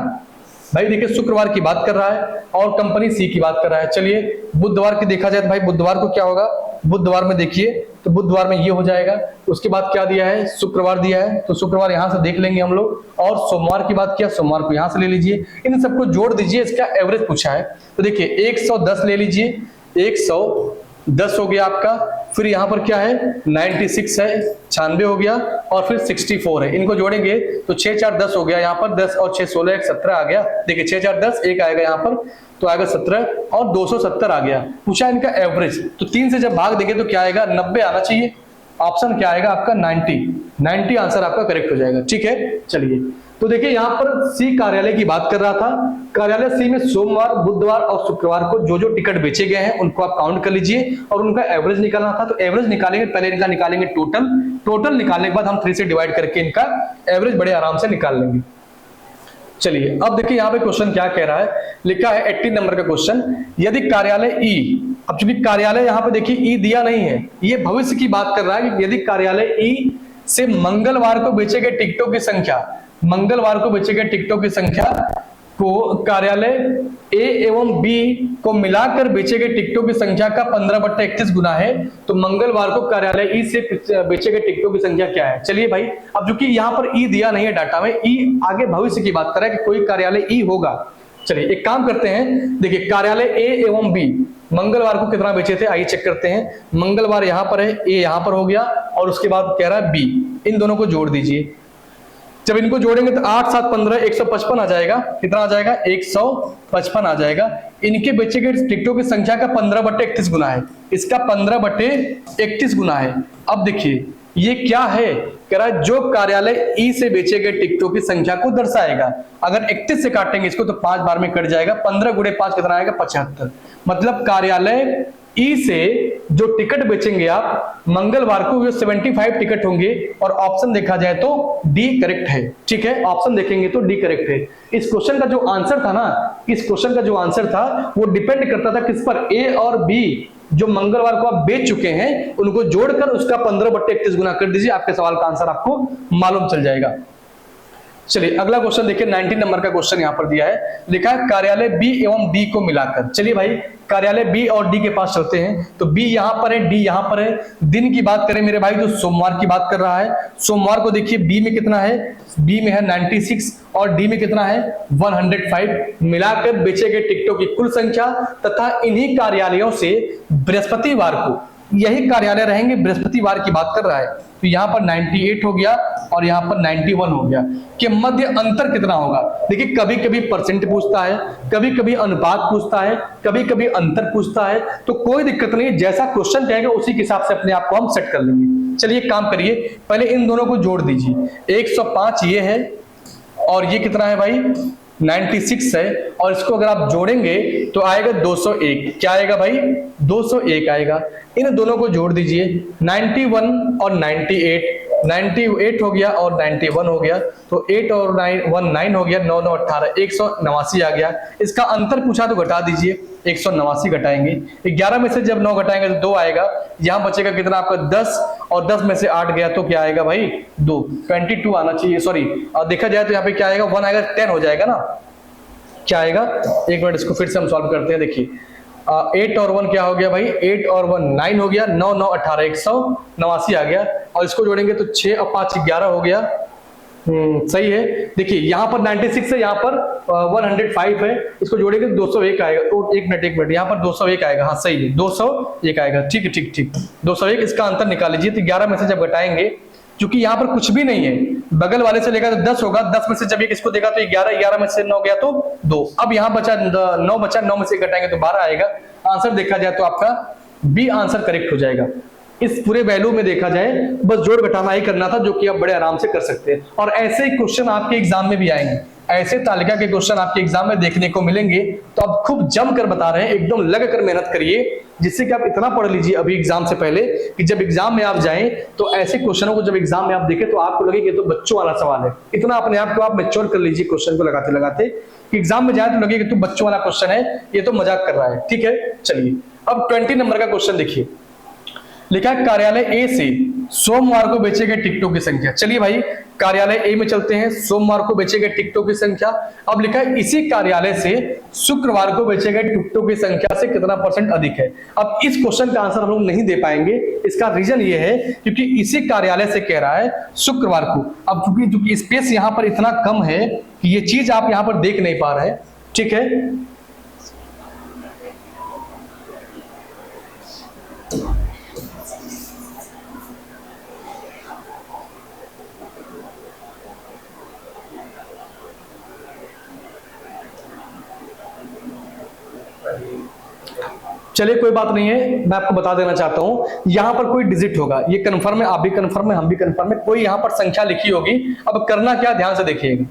भाई। देखिए शुक्रवार की बात कर रहा है और कंपनी सी की बात कर रहा है। चलिए बुधवार की देखा जाए तो भाई बुधवार को क्या होगा, बुधवार में देखिए तो बुधवार में ये हो जाएगा। उसके बाद क्या दिया है, शुक्रवार दिया है, तो शुक्रवार यहां से देख लेंगे हम लोग। और सोमवार की बात किया, सोमवार को यहां से ले लीजिए, इन सबको जोड़ दीजिए, इसका एवरेज पूछा है। तो देखिए 110 ले लीजिए, 110 हो गया आपका। फिर यहाँ पर क्या है, 96 है, 96 हो गया, और फिर 64 है। इनको जोड़ेंगे तो 6 4 10 हो गया, यहाँ पर 10 और 6 16 1 17 आ गया। देखिए 6 4 10, एक आएगा यहाँ पर तो आएगा 17 और 270 आ गया। पूछा इनका एवरेज, तो 3 से जब भाग देंगे तो क्या आएगा, 90 आना चाहिए। ऑप्शन क्या आएगा आपका 90 आंसर आपका करेक्ट हो जाएगा। ठीक है, चलिए तो देखिए यहाँ पर सी कार्यालय की बात कर रहा था। कार्यालय सी में सोमवार, बुधवार और शुक्रवार को जो जो टिकट बेचे गए हैं उनको आप काउंट कर लीजिए और उनका एवरेज निकालना था। तो एवरेज निकालेंगे, पहले इनका निकालेंगे टोटल निकालने के बाद हम 3 से डिवाइड करके इनका एवरेज बड़े आराम से निकाल लेंगे। चलिए अब देखिए यहाँ पे क्वेश्चन क्या कह रहा है। लिखा है 18 नंबर का क्वेश्चन, यदि कार्यालय ई, अब चूंकि कार्यालय यहाँ पे देखिए ई दिया नहीं है, ये भविष्य की बात कर रहा है कि यदि कार्यालय ई से मंगलवार को बेचे गए टिकटों की संख्या, मंगलवार को बेचे गए टिकटों की संख्या को कार्यालय ए एवं बी को मिलाकर बेचे गए टिकटों की संख्या का 15/31 गुना है, तो मंगलवार को कार्यालय ई से बेचे गए टिकटों की संख्या क्या है। चलिए भाई, अब चूंकि यहाँ पर ई दिया नहीं है डाटा में, ई आगे भविष्य की बात कर रहा है कि कोई कार्यालय ई होगा। चलिए एक काम करते हैं, देखिए कार्यालय ए एवं बी मंगलवार को कितना बेचे थे, आइए चेक करते हैं। मंगलवार यहाँ पर है, ए यहाँ पर हो गया, और उसके बाद कह रहा है बी, इन दोनों को जोड़ दीजिए। जब इनको जोड़ेंगे तो 8 7 15 155 आ जाएगा। कितना आ जाएगा, 155 आ जाएगा। इनके बेचे गए टिकटों की संख्या का 15/31 गुना है, इसका 15/31 गुना है। अब देखिए ये क्या है, कह रहा है जो कार्यालय ई से बेचे गए टिकटों की संख्या को दर्शाएगा। अगर 31 से काटेंगे इसको तो 5 बार में कट जाएगा, 15 × 5 कितना आएगा, 75। मतलब कार्यालय ई से जो टिकट बेचेंगे आप मंगलवार को, वो 75 टिकट होंगे, और ऑप्शन देखा जाए तो डी करेक्ट है। ठीक है, ऑप्शन देखेंगे तो डी करेक्ट है। इस क्वेश्चन का जो आंसर था ना, इस क्वेश्चन का जो आंसर था वो डिपेंड करता था किस पर, ए और बी जो मंगलवार को आप बेच चुके हैं उनको जोड़कर उसका 15/31 गुना कर दीजिए, आपके सवाल का आंसर आपको मालूम चल जाएगा। चलिए अगला क्वेश्चन देखिए, 19 नंबर का क्वेश्चन यहाँ पर दिया है। लिखा है कार्यालय बी एवं डी को मिलाकर। चलिए भाई कार्यालय बी और डी के पास चलते हैं। तो बी यहाँ पर है, डी यहाँ पर है। दिन की बात करें मेरे भाई तो सोमवार की बात कर रहा है। सोमवार को देखिए बी में कितना है, बी में है 96 और डी में कितना है 105। मिलाकर बेचे गए टिकटों की कुल संख्या तथा इन्हीं कार्यालयों से बृहस्पतिवार को, यही कार्यालय रहेंगे, बृहस्पतिवार की बात कर रहा है। तो यहाँ पर 98 हो गया और यहाँ पर 91 हो गया, कि मध्य अंतर कितना होगा। देखिए कभी कभी परसेंट पूछता है, कभी कभी अनुपात पूछता है, कभी कभी अंतर पूछता है, तो कोई दिक्कत नहीं, जैसा क्वेश्चन कहेगा उसी के हिसाब से अपने आप को हम सेट कर लेंगे। चलिए एक काम करिए, पहले इन दोनों को जोड़ दीजिए। 105 ये है और ये कितना है भाई 96 है, और इसको अगर आप जोड़ेंगे तो आएगा 201। क्या आएगा भाई 201 आएगा। इन दोनों को जोड़ दीजिए, 91 और 98 हो गया और 91 हो गया, तो 8 और 9 हो गया, 9 9 18 189 आ गया। इसका अंतर पूछा तो घटा दीजिए, 189 घटाएंगे। 11 में से जब 9 घटाएंगे तो 2 आएगा। यहाँ बचेगा कितना आपका 10, और 10 में से 8 गया तो क्या आएगा भाई 2, 22 आना चाहिए। सॉरी, और देखा जाए तो यहाँ पे क्या आएगा 1 आएगा, 10 हो जाएगा ना। क्या आएगा, एक मिनट इसको फिर से हम सॉल्व करते हैं। देखिए 8 और 1 क्या हो गया भाई, 8 और 1 9 हो गया, 9 9 18 189 आ गया, और इसको जोड़ेंगे तो 6 और 5 11 हो गया, सही है। देखिए यहाँ पर 96 है, यहाँ पर 105 है, इसको जोड़ेंगे 201 आएगा। तो एक मिनट, यहाँ पर 201 आएगा। हाँ सही है, 201 आएगा। ठीक है, ठीक ठीक, 201 इसका आंसर निकाल लीजिए। तो 11 में से जब घटाएंगे, क्योंकि यहाँ पर कुछ भी नहीं है, बगल वाले से लेगा तो 10 होगा, 10 में से जब एक इसको देगा तो 11, 11 में से 9 गया तो 2। अब यहाँ बचा 9 बचा, 9 में से घटाएंगे तो 12 आएगा। आंसर देखा जाए तो आपका बी आंसर करेक्ट हो जाएगा। इस पूरे वैल्यू में देखा जाए बस जोड़ घटाना ही करना था, जो कि आप बड़े आराम से कर सकते हैं। और ऐसे क्वेश्चन आपके एग्जाम में भी आएंगे, ऐसे तालिका के क्वेश्चन आपके एग्जाम में देखने को मिलेंगे। तो आप खूब जम कर बता रहे हैं, एकदम लग कर मेहनत करिए, जिससे कि आप इतना पढ़ लीजिए अभी एग्जाम से पहले कि जब एग्जाम में आप जाएं तो ऐसे क्वेश्चनों को जब एग्जाम में आप देखें तो आपको लगे कि तो बच्चों वाला सवाल है। इतना अपने आप को आप मैच्योर कर लीजिए क्वेश्चन को लगाते लगाते कि एग्जाम में जाए तो लगे कि तो बच्चों वाला क्वेश्चन है, ये तो मजाक कर रहा है। ठीक है, चलिए अब 20 नंबर का क्वेश्चन देखिए। लिखा है कार्यालय ए से सोमवार को बेचे गए टिकटों की संख्या। चलिए भाई कार्यालय ए में चलते हैं, सोमवार को बेचे गए टिकटों की संख्या। अब लिखा है इसी कार्यालय से शुक्रवार को बेचे गए टिकटों की संख्या से कितना % अधिक है। अब इस क्वेश्चन का आंसर हम लोग नहीं दे पाएंगे, इसका रीजन ये है क्योंकि इसी कार्यालय से कह रहा है शुक्रवार को। अब क्योंकि स्पेस यहाँ पर इतना कम है कि ये चीज आप यहाँ पर देख नहीं पा रहे हैं। ठीक है, चलिए कोई बात नहीं है, मैं आपको बता देना चाहता हूं। यहां पर कोई डिजिट होगा, ये कंफर्म है, आप भी कंफर्म है, हम भी कंफर्म है, कोई यहां पर संख्या लिखी होगी। अब करना क्या, ध्यान से देखिएगा।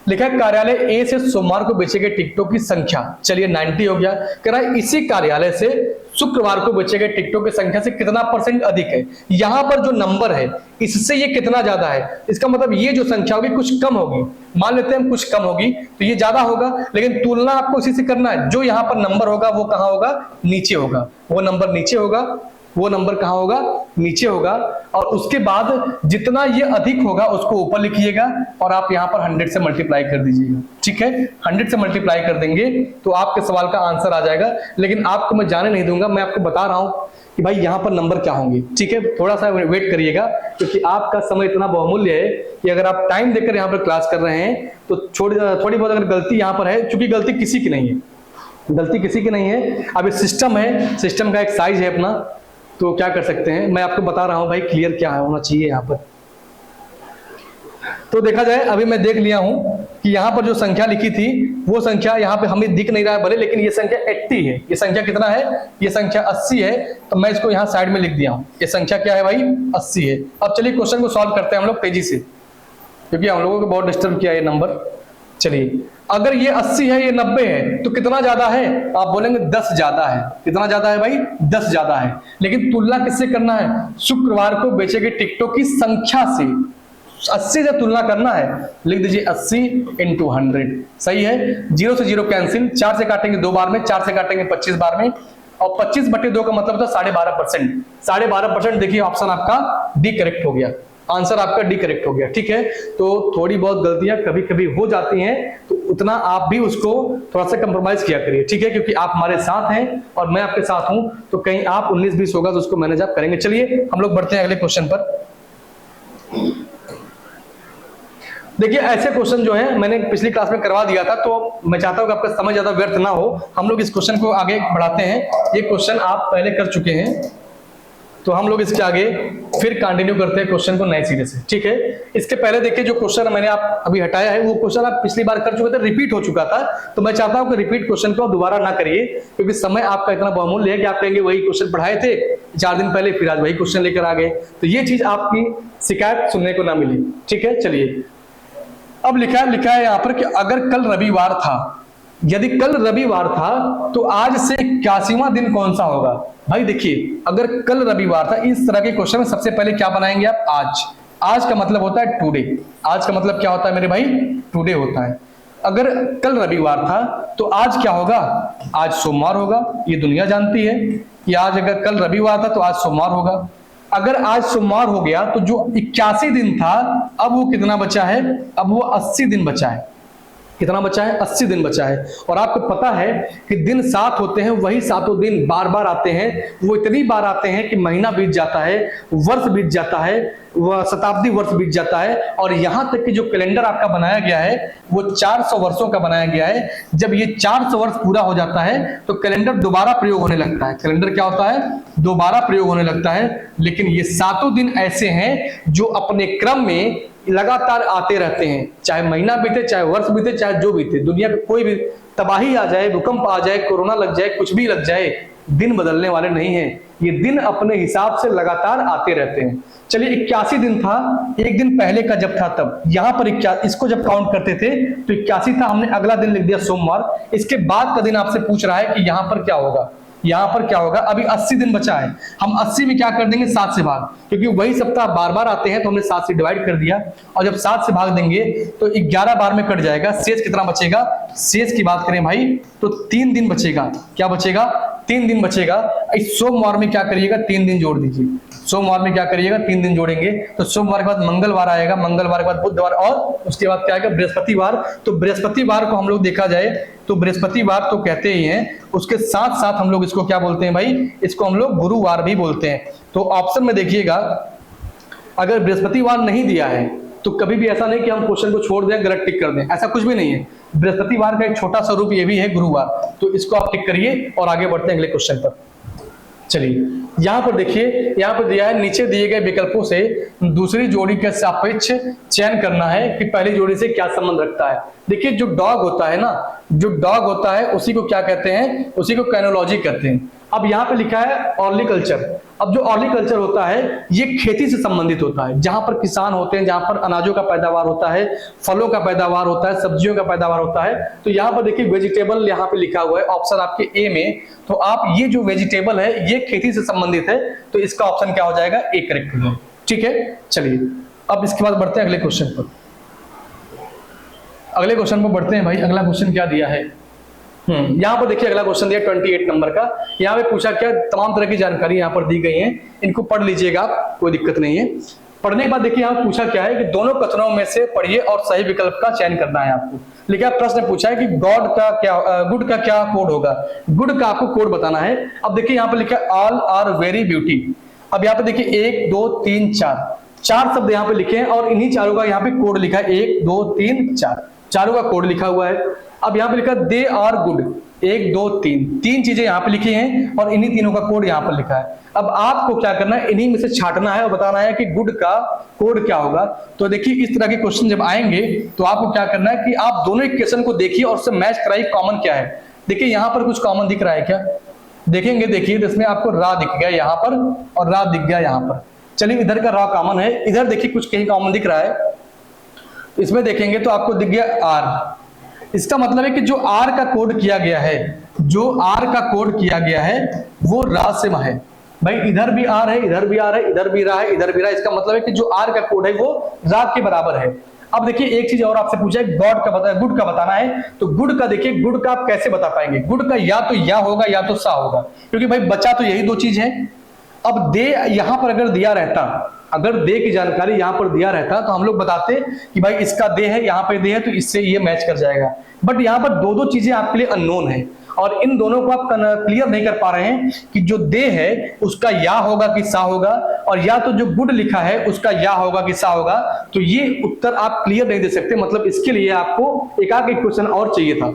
लिखा है कार्यालय ए से सोमवार को बेचे गए टिकटों की संख्या। चलिए 90 हो गया। कह रहा है इसी कार्यालय से शुक्रवार को बेचे गए टिकटों की संख्या से कितना % अधिक है। यहां पर जो नंबर है इससे ये कितना ज्यादा है, इसका मतलब ये जो संख्या होगी कुछ कम होगी। मान लेते हैं हम कुछ कम होगी तो ये ज्यादा होगा, लेकिन तुलना आपको इसी से करना है। जो यहां पर नंबर होगा वो कहां होगा, नीचे होगा। वो नंबर नीचे होगा, वो नंबर कहां होगा, नीचे होगा। और उसके बाद जितना ये अधिक होगा उसको ऊपर लिखिएगा और आप यहां पर 100 से मल्टीप्लाई कर दीजिएगा। ठीक है, 100 से मल्टीप्लाई कर देंगे तो आपके सवाल का आंसर आ जाएगा। लेकिन आपको मैं जाने नहीं दूंगा, मैं आपको बता रहा हूं कि भाई यहां पर नंबर क्या होंगे। ठीक है, थोड़ा सा वेट करिएगा, क्योंकि आपका समय इतना बहुमूल्य है कि अगर आप टाइम देकर यहाँ पर क्लास कर रहे हैं तो थोड़ी बहुत अगर गलती यहाँ पर है, क्योंकि गलती किसी की नहीं है, गलती किसी की नहीं है। अब ये सिस्टम है, सिस्टम का एक साइज है अपना, तो क्या कर सकते हैं, मैं आपको बता रहा हूं भाई क्लियर क्या होना चाहिए यहाँ पर। तो देखा जाए अभी मैं देख लिया हूं कि यहाँ पर जो संख्या लिखी थी वो संख्या यहाँ पे हमें दिख नहीं रहा है भले, लेकिन ये संख्या 80 है। ये संख्या कितना है, ये संख्या 80 है। तो मैं इसको यहाँ साइड में लिख दिया हूँ। ये संख्या क्या है भाई, 80 है। अब चलिए क्वेश्चन को सॉल्व करते हैं हम लोग तेजी से, क्योंकि हम लोगों को बहुत डिस्टर्ब किया ये नंबर। चलिए अगर ये 80 है, ये 90 है, तो कितना ज्यादा है, आप बोलेंगे 10 ज्यादा है। कितना ज्यादा है भाई, 10 ज्यादा है। लेकिन तुलना किससे करना है, शुक्रवार को बेचे गए टिकटों की संख्या से। 80 से तुलना करना है, लिख दीजिए 80 × 100। सही है, 0 से 0 कैंसिल, 4 से काटेंगे 2 बार में, 4 से काटेंगे 25 बार में, और 25/2 का मतलब था 12.5%। 12.5%। देखिए ऑप्शन आपका डी करेक्ट हो गया, आंसर आपका डी करेक्ट हो गया। ठीक है, तो थोड़ी बहुत गलतियां कभी कभी हो जाती हैं, तो उतना आप भी उसको थोड़ा सा कंप्रोमाइज किया करिए। ठीक है, क्योंकि आप हमारे साथ हैं और मैं आपके साथ हूं, तो कहीं आप 19-20 होगा तो उसको मैनेज आप करेंगे। चलिए हम लोग बढ़ते हैं अगले क्वेश्चन पर। देखिए ऐसे क्वेश्चन जो है मैंने पिछली क्लास में करवा दिया था, तो मैं चाहता हूं कि आपका समय ज्यादा व्यर्थ ना हो, हम लोग इस क्वेश्चन को आगे बढ़ाते हैं। ये क्वेश्चन आप पहले कर चुके हैं, तो हम लोग इसके आगे फिर कंटिन्यू करते हैं क्वेश्चन को नए सिरे से। ठीक है, इसके पहले देखिए जो क्वेश्चन मैंने आप अभी हटाया है वो क्वेश्चन आप पिछली बार कर चुके थे, रिपीट हो चुका था। तो मैं चाहता हूं कि रिपीट क्वेश्चन को दोबारा ना करिए, क्योंकि समय आपका इतना बहुमूल्य है कि आप कहेंगे वही क्वेश्चन पढ़ाए थे 4 दिन पहले, फिर आज वही क्वेश्चन लेकर आ गए, तो ये चीज आपकी शिकायत सुनने को ना मिली। ठीक है, चलिए अब लिखा है यहाँ पर कि अगर कल रविवार था, यदि कल रविवार था तो आज से 81वां दिन कौन सा होगा। भाई देखिए अगर कल रविवार था, इस तरह के क्वेश्चन में सबसे पहले क्या बनाएंगे आप, आज। आज का मतलब होता है टुडे। आज का मतलब क्या होता है मेरे भाई, टुडे होता है। अगर कल रविवार था तो आज क्या होगा, आज सोमवार होगा। ये दुनिया जानती है कि आज अगर कल रविवार था तो आज सोमवार होगा। अगर आज सोमवार हो गया तो जो 81 दिन था अब वो कितना बचा है, अब वो 80 दिन बचा है। कितना बचा है? 80 दिन बचा है। और आपको पता है कि दिन 7 होते हैं, वही 7 दिन बार बार आते हैं। वो इतनी बार आते हैं कि महीना बीत जाता है, वर्ष बीत जाता है, वह शताब्दी वर्ष बीत जाता है। और यहां तक कि जो कैलेंडर आपका बनाया गया है वो 400 वर्षों का बनाया गया है। जब ये 400 वर्ष पूरा हो जाता है तो कैलेंडर दोबारा प्रयोग होने लगता है। कैलेंडर क्या होता है? दोबारा प्रयोग होने लगता है। लेकिन ये 7 दिन ऐसे हैं जो अपने क्रम में लगातार आते रहते हैं, चाहे महीना बीते, चाहे वर्ष बीते, चाहे जो बीते, दुनिया में कोई भी तबाही आ जाए, भूकंप आ जाए, कोरोना लग जाए, कुछ भी लग जाए, दिन बदलने वाले नहीं हैं। ये दिन अपने हिसाब से लगातार आते रहते हैं। चलिए 81 दिन था एक दिन पहले का जब था तब, यहां पर इसको जब काउंट करते थे तो 81 था, हमने अगला दिन लिख दिया सोमवार। इसके बाद का दिन आपसे पूछ रहा है कि यहां पर क्या होगा, यहां पर क्या होगा। अभी 80 दिन बचा है, हम 80 में क्या कर देंगे? 7 से भाग, क्योंकि वही सप्ताह बार बार आते हैं तो हमने 7 से डिवाइड कर दिया। और जब 7 से भाग देंगे तो 11 बार में कट जाएगा। शेष कितना बचेगा? शेष की बात करें भाई तो 3 दिन बचेगा। क्या बचेगा? 3 दिन बचेगा। इस सोमवार में क्या करिएगा? 3 दिन जोड़ दीजिए। सोमवार में क्या करिएगा? 3 दिन जोड़ेंगे तो सोमवार के बाद मंगलवार आएगा, मंगलवार के बाद बुधवार और उसके बाद क्या आएगा? बृहस्पतिवार। तो बृहस्पतिवार को हम लोग देखा जाए तो बृहस्पतिवार तो कहते ही हैं, उसके साथ साथ हम लोग इसको क्या बोलते हैं भाई? इसको हम लोग गुरुवार भी बोलते हैं। तो ऑप्शन में देखिएगा, अगर बृहस्पतिवार नहीं दिया है तो कभी भी ऐसा नहीं कि हम क्वेश्चन को छोड़ दें, गलत टिक कर दें, ऐसा कुछ भी नहीं है। बृहस्पतिवार का एक छोटा सा रूप ये भी है गुरुवार, तो इसको आप टिक करिए और आगे बढ़ते हैं अगले क्वेश्चन पर। चलिए यहां पर देखिए, यहां पर दिया है नीचे दिए गए विकल्पों से दूसरी जोड़ी के सापेक्ष चयन करना है कि पहली जोड़ी से क्या संबंध रखता है। देखिए जो डॉग होता है ना, जो डॉग होता है उसी को क्या कहते हैं? उसी को कैनोलॉजी कहते हैं। अब यहाँ पे लिखा है ऑर्लिकल्चर। अब जो ऑर्लिकल्चर होता है ये खेती से संबंधित होता है, जहां पर किसान होते हैं, जहां पर अनाजों का पैदावार होता है, फलों का पैदावार होता है, सब्जियों का पैदावार होता है। तो यहाँ पर देखिए वेजिटेबल यहाँ पे लिखा हुआ है ऑप्शन आपके ए में। तो आप ये जो वेजिटेबल है ये खेती से संबंधित है, तो इसका ऑप्शन क्या हो जाएगा? ए करेक्ट हो जाएगा। ठीक है, चलिए अब इसके बाद बढ़ते हैं अगले क्वेश्चन पर। अगले क्वेश्चन पर बढ़ते हैं भाई। अगला क्वेश्चन क्या दिया है? यहाँ पर देखिए अगला क्वेश्चन दिया 28 नंबर का। यहाँ पे पूछा क्या? तमाम तरह की जानकारी यहाँ पर दी गई है, इनको पढ़ लीजिएगा आप, कोई दिक्कत नहीं है। पढ़ने के बाद देखिए यहाँ पूछा क्या है कि दोनों कथनों में से पढ़िए और सही विकल्प का चयन करना है आपको। लिखा प्रश्न पूछा है कि गुड का क्या कोड होगा? गुड का आपको कोड बताना है। अब देखिए यहाँ पर लिखा है ऑल आर वेरी ब्यूटी। अब यहाँ पे देखिए 1 2 3 4 शब्द यहाँ पे लिखे हैं और इन्हीं चारों का यहाँ पे कोड लिखा है। 1 2 3 4 चारों का कोड लिखा हुआ है। अब यहाँ पे लिखा दे आर गुड, 1 2 3 तीन चीजें यहाँ पे लिखी हैं और इन्हीं तीनों का कोड यहाँ पर लिखा है। अब आपको क्या करना है? इन्हीं में से छांटना है और बताना है कि गुड का कोड क्या होगा। तो देखिए इस तरह के क्वेश्चन जब आएंगे तो आपको क्या करना है कि आप दोनों इक्वेशन को देखिए और उससे मैच कराइए कॉमन क्या है। देखिए यहाँ पर कुछ कॉमन दिख रहा है क्या? देखेंगे, देखिए तो इसमें आपको रा दिख गया यहाँ पर और रा दिख गया यहाँ पर। चलिए इधर का रा कॉमन है, इधर देखिए कुछ कहीं कॉमन दिख रहा है, इसमें देखेंगे तो आपको दिख गया आर। इसका मतलब है कि जो आर का कोड किया गया है, जो आर का कोड किया गया है वो रा से है। भाई इधर भी आर है, इधर भी आर है, इधर भी रा है, इधर भी रा। इसका मतलब है कि जो आर का कोड है वो रा के बराबर है। अब देखिए एक चीज और आपसे पूछा है गुड का बताना है। तो गुड का देखिए, गुड का आप कैसे बता पाएंगे? गुड का या तो या होगा या तो सा होगा, क्योंकि भाई बचा तो यही दो चीज है। अब दे यहां पर अगर दिया रहता, अगर दे की जानकारी यहां पर दिया रहता तो हम लोग बताते कि भाई इसका दे है, यहां पे दे है, तो इससे ये मैच कर जाएगा। बट यहां पर दो चीजें आपके लिए अननोन है और इन दोनों को आप क्लियर नहीं कर पा रहे हैं कि जो दे है उसका या होगा कि सा होगा, और या तो जो गुड लिखा है उसका या होगा कि सा होगा। तो ये उत्तर आप क्लियर नहीं दे सकते। मतलब इसके लिए आपको एक आध क्वेश्चन और चाहिए था।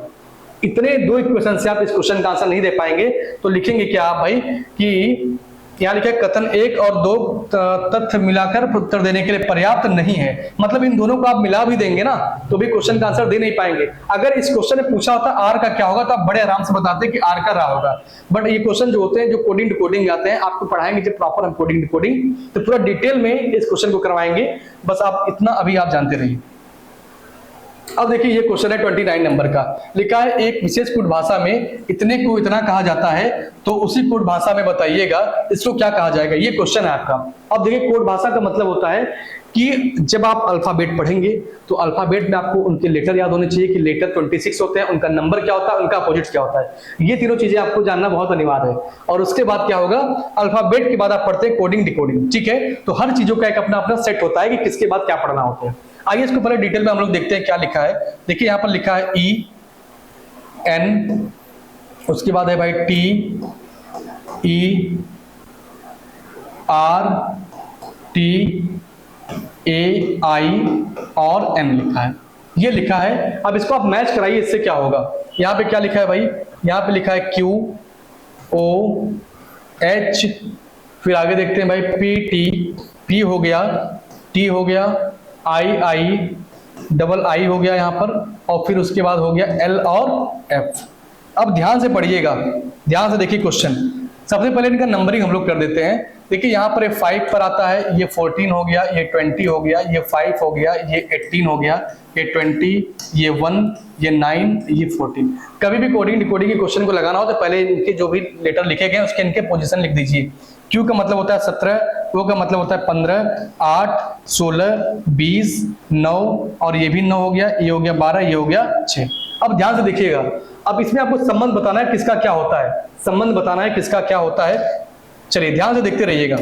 इतने दो इक्वेशन से आप इस क्वेश्चन का आंसर नहीं दे पाएंगे। तो लिखेंगे क्या आप भाई कि यहाँ लिखा कथन 1 और 2 तथ्य मिलाकर उत्तर देने के लिए पर्याप्त नहीं है। मतलब इन दोनों को आप मिला भी देंगे ना तो भी क्वेश्चन का आंसर दे नहीं पाएंगे। अगर इस क्वेश्चन में पूछा होता आर का क्या होगा तो आप बड़े आराम से बताते कि आर का रा होगा। बट ये क्वेश्चन जो होते हैं, जो कोडिंग डिकोडिंग आते हैं, आपको पढ़ाएंगे जब प्रॉपर हम कोडिंग डिकोडिंग, तो पूरा डिटेल में इस क्वेश्चन को करवाएंगे। बस आप इतना अभी आप जानते रहिए। अब देखिए ये क्वेश्चन है 29 नंबर का। लिखा है एक विशेष कोड भाषा में इतने को इतना कहा जाता है, तो उसी कोड भाषा में बताइएगा इसको क्या कहा जाएगा। ये क्वेश्चन है आपका। अब देखिए कोड भाषा का मतलब होता है कि जब आप अल्फाबेट पढ़ेंगे तो अल्फाबेट में आपको उनके लेटर याद होने चाहिए कि लेटर 26 होते हैं, उनका नंबर क्या होता है, उनका अपोजिट क्या होता है। ये तीनों चीजें आपको जानना बहुत अनिवार्य है। और उसके बाद क्या होगा, अल्फाबेट के बाद आप पढ़ते हैं कोडिंग डिकोडिंग। ठीक है, तो हर चीजों का एक अपना अपना सेट होता है कि किसके बाद क्या पढ़ना होता है। आइए इसको पहले डिटेल में हम लोग देखते हैं क्या लिखा है। देखिए यहाँ पर लिखा है ई एन, उसके बाद है भाई T E R T A I और एन लिखा है, ये लिखा है। अब इसको आप मैच कराइए, इससे क्या होगा। यहाँ पे क्या लिखा है भाई, यहाँ पे लिखा है क्यू ओ एच, फिर आगे देखते हैं भाई पी टी, पी हो गया, टी हो गया, आई आई, डबल आई हो गया यहाँ पर, और फिर उसके बाद हो गया एल और एफ। अब ध्यान से पढ़िएगा, ध्यान से देखिए क्वेश्चन। सबसे पहले इनका नंबरिंग हम लोग कर देते हैं। देखिए यहाँ पर 5 पर आता है, ये 14 हो गया, ये 20 हो गया, ये 5 हो गया, ये 18 हो गया, ये 20, ये 1, ये 9, ये 14। कभी भी कोडिंग डिकोडिंग के क्वेश्चन को लगाना हो तो पहले इनके जो भी लेटर लिखे गए उसके इनके पोजीशन लिख दीजिए। क्यू का मतलब होता है 17, ओ का मतलब होता है 15, 8, 16, 20, 9, और ये भी 9 हो गया, ये हो गया 12, ये हो गया 6। अब ध्यान से देखिएगा, अब इसमें आपको संबंध बताना है किसका क्या होता है, संबंध बताना है किसका क्या होता है। चलिए ध्यान से देखते रहिएगा।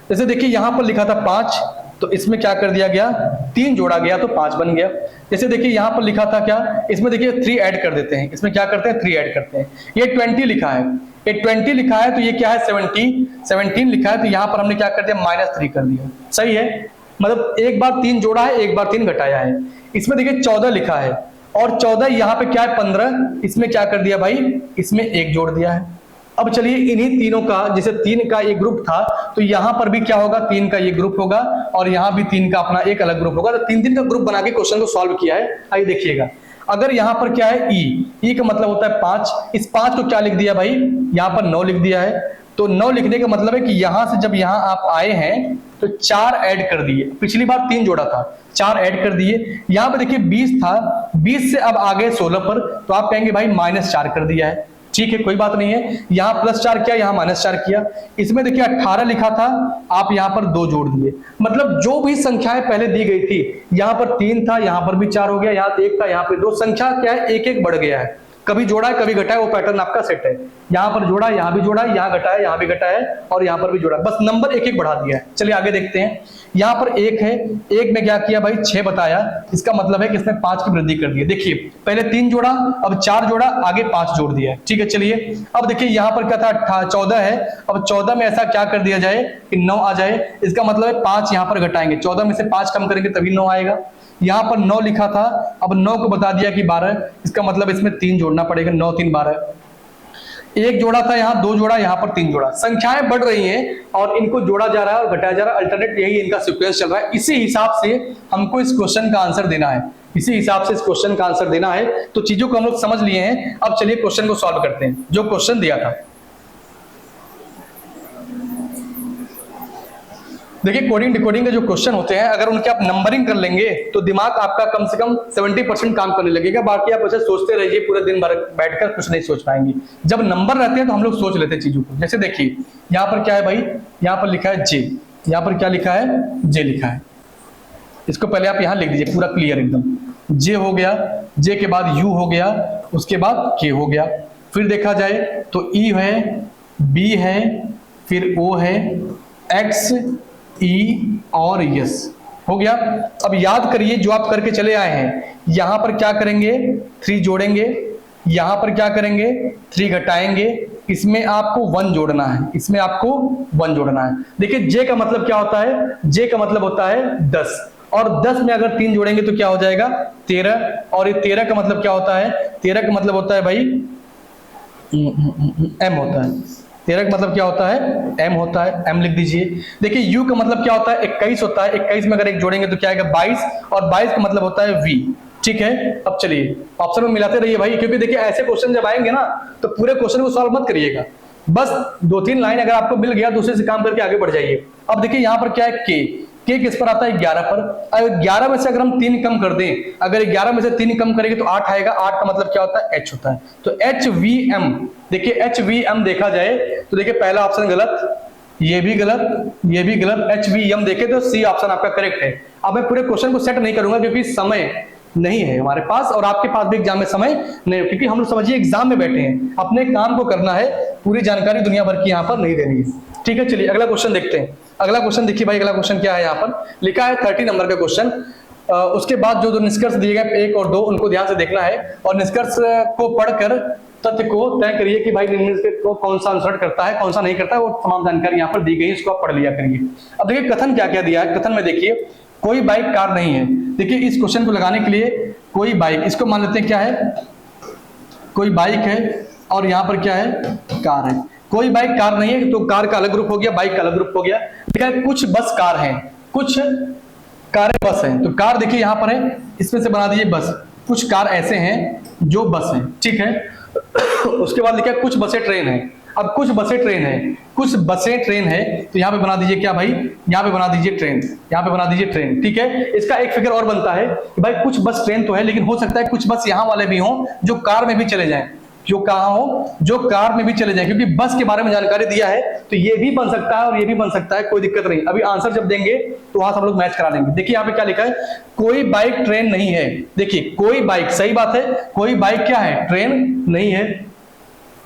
जैसे देखिए यहां पर लिखा था 5, तो इसमें क्या कर दिया गया, 3 जोड़ा गया तो 5 बन गया। जैसे देखिए यहां पर लिखा था क्या, इसमें देखिए 3 ऐड कर देते हैं, इसमें क्या करते हैं 3 ऐड करते हैं। ये 20 लिखा है, ये 20 लिखा है तो ये क्या है 17 लिखा है, तो यहां पर हमने क्या कर दिया -3 कर दिया। सही है, मतलब एक बार 3 जोड़ा है, एक बार 3 घटाया है। इसमें देखिए 14 लिखा है, और 14 यहाँ पे क्या है 15, इसमें क्या कर दिया भाई, इसमें 1 जोड़ दिया है। अब चलिए इन्हीं तीनों का, जैसे 3 का एक ग्रुप था तो यहां पर भी क्या होगा, 3 का ये ग्रुप होगा, और यहां भी 3 का अपना एक अलग ग्रुप होगा। तो 3 का ग्रुप बना के क्वेश्चन को सॉल्व किया है। आइए देखिएगा, अगर यहां पर क्या है ई का मतलब होता है 5, इस 5 को क्या लिख दिया भाई, यहां पर 9 लिख दिया है। तो 9 लिखने का मतलब है कि यहां से जब यहां आप आए हैं तो 4 ऐड कर दिए, पिछली बार 3 जोड़ा था, 4 ऐड कर दिए। यहां पे देखिए 20 था, 20 से अब आ गए 16 पर, तो आप कहेंगे भाई -4 कर दिया है। ठीक है, कोई बात नहीं है, यहां +4 किया, यहां -4 किया। इसमें देखिए 18 लिखा था, आप यहां पर 2 जोड़ दिए। मतलब जो भी संख्याएं पहले दी गई थी, यहां पर 3 था, यहां पर भी 4 हो गया, यहां 1 था, यहां पे 2, संख्या क्या है एक एक बढ़ गया है। कभी जोड़ा है कभी घटा है, वो पैटर्न आपका सेट है। यहां पर जोड़ा, यहां भी जोड़ा, यहां घटाया, यहां भी घटाया, और यहां पर भी जोड़ा, बस नंबर एक एक बढ़ा दिया है। चलिए आगे देखते हैं। यहां पर 1 है, 1 में क्या किया भाई 6 बताया, इसका मतलब है कि इसमें 5 की वृद्धि कर दी। देखिए पहले 3 जोड़ा, अब 4 जोड़ा, आगे 5 जोड़ दिया है। ठीक है, चलिए अब देखिए यहां पर क्या था 14 है, अब 14 में ऐसा क्या कर दिया जाए कि 9 आ जाए। इसका मतलब है 5 यहां पर घटाएंगे, 14 में से 5 कम करेंगे तभी 9 आएगा। यहां पर 9 लिखा था, अब 9 को बता दिया कि 12, इसका मतलब इसमें 3 जोड़ना पड़ेगा, 9 3 12। 1 जोड़ा था, यहां 2 जोड़ा, यहां पर 3 जोड़ा। संख्याएं बढ़ रही हैं और इनको जोड़ा जा रहा है और घटाया जा रहा है, अल्टरनेट यही इनका सीक्वेंस चल रहा है। इसी हिसाब से हमको इस क्वेश्चन का आंसर देना है, इसी हिसाब से इस क्वेश्चन का आंसर देना है। तो चीजों को हम लोग समझ लिए हैं, अब चलिए क्वेश्चन को सॉल्व करते हैं, जो क्वेश्चन दिया था। देखिए कोडिंग डिकोडिंग के जो क्वेश्चन होते हैं, अगर उनके आप नंबरिंग कर लेंगे तो दिमाग आपका कम से कम 70% काम करने लगेगा। बाकी आप ऐसे सोचते रहिए पूरे दिन भर बैठकर, कुछ नहीं सोच पाएंगे। जब नंबर रहते हैं तो हम लोग सोच लेते हैं चीजों को। जैसे देखिए यहाँ पर क्या है भाई, यहाँ पर लिखा है जे, यहाँ पर क्या लिखा है जे लिखा है। इसको पहले आप यहाँ लिख दीजिए पूरा क्लियर एकदम। जे हो गया, जे के बाद यू हो गया, उसके बाद के हो गया। फिर देखा जाए तो ई है, बी है, फिर ओ है, एक्स, ई और यस हो गया। अब याद करिए जो आप करके चले आए हैं, यहां पर क्या करेंगे 3 जोड़ेंगे, यहां पर क्या करेंगे 3 घटाएंगे, इसमें आपको 1 जोड़ना है, इसमें आपको 1 जोड़ना है। देखिए जे का मतलब क्या होता है, जे का मतलब होता है 10, और 10 में अगर 3 जोड़ेंगे तो क्या हो जाएगा 13, और ये 13 का मतलब क्या होता है, 13 का मतलब होता है भाई एम होता है। 13 का मतलब क्या होता है m होता है, m लिख दीजिए। देखिए u का मतलब क्या होता है 21 होता है, 21 में अगर 1 जोड़ेंगे तो क्या आएगा 22, और 22 का मतलब होता है v। ठीक है, अब चलिए ऑप्शन में मिलाते रहिए भाई, क्योंकि देखिए ऐसे क्वेश्चन जब आएंगे ना तो पूरे क्वेश्चन को सॉल्व मत करिएगा, बस 2-3 लाइन अगर आपको मिल गया दूसरे से काम करके आगे बढ़ जाइए। अब देखिए यहाँ पर क्या है के किस पर आता है 11 पर। अगर 11 में से अगर हम 3 कम कर दें, अगर 11 में से 3 कम करेंगे तो 8 आएगा, 8 का मतलब क्या होता है h होता है। तो HVM, देखिए HVM देखा जाए तो देखिए पहला ऑप्शन गलत, ये भी गलत, ये भी गलत, HVM देखे तो सी ऑप्शन आपका करेक्ट है। अब मैं पूरे क्वेश्चन को सेट नहीं करूंगा क्योंकि समय नहीं है हमारे पास, और आपके पास भी एग्जाम में समय नहीं है, क्योंकि हम लोग समझिए एग्जाम में बैठे हैं, अपने काम को करना है, पूरी जानकारी दुनिया भर की यहाँ पर नहीं देनी है। ठीक है, चलिए अगला क्वेश्चन देखते हैं। अगला क्वेश्चन देखिए भाई, अगला क्वेश्चन क्या है, यहाँ पर लिखा है 30 नंबर का क्वेश्चन। उसके बाद जो निष्कर्ष दिए गए 1 और 2 उनको ध्यान से देखना है और निष्कर्ष को पढ़कर तथ्य को तय करिए कि भाई निम्न में को कौन सा अनुसरण करता है, कौन सा नहीं करता है, वो तमाम जानकारी यहाँ पर दी गई है, इसको आप पढ़ लिया करिए। अब देखिए कथन क्या क्या दिया है, कथन में देखिए कोई बाइक कार नहीं है। देखिए इस क्वेश्चन को लगाने के लिए कोई बाइक, इसको मान लेते हैं क्या है, कोई बाइक है और यहाँ पर क्या है, कार है। कोई बाइक कार नहीं है तो कार का अलग ग्रुप हो गया, बाइक का अलग ग्रुप हो गया। देखा कुछ बस कार हैं, कुछ कारें बस हैं, तो कार देखिए यहाँ पर है, इसमें से बना दीजिए बस। कुछ कार ऐसे हैं जो बस हैं, ठीक है। उसके बाद लिखा है कुछ बसें ट्रेन है। अब कुछ बसें ट्रेन है, कुछ बसें ट्रेन है, तो यहाँ पे बना दीजिए क्या भाई, यहाँ पे बना दीजिए ट्रेन, यहाँ पे बना दीजिए ट्रेन, ठीक है। इसका एक फिगर और बनता है कि भाई कुछ बस ट्रेन तो है, लेकिन हो सकता है कुछ बस यहाँ वाले भी हों जो कार में भी चले जाएं, जो कहाँ हो, जो कार में भी चले जाए, क्योंकि बस के बारे में जानकारी दिया है तो ये भी बन सकता है और ये भी बन सकता है, कोई दिक्कत नहीं। अभी आंसर जब देंगे तो वहां से हम लोग मैच करा लेंगे। देखिए यहाँ पे क्या लिखा है, कोई बाइक ट्रेन नहीं है। देखिए कोई बाइक, सही बात है, कोई बाइक क्या है, ट्रेन नहीं है,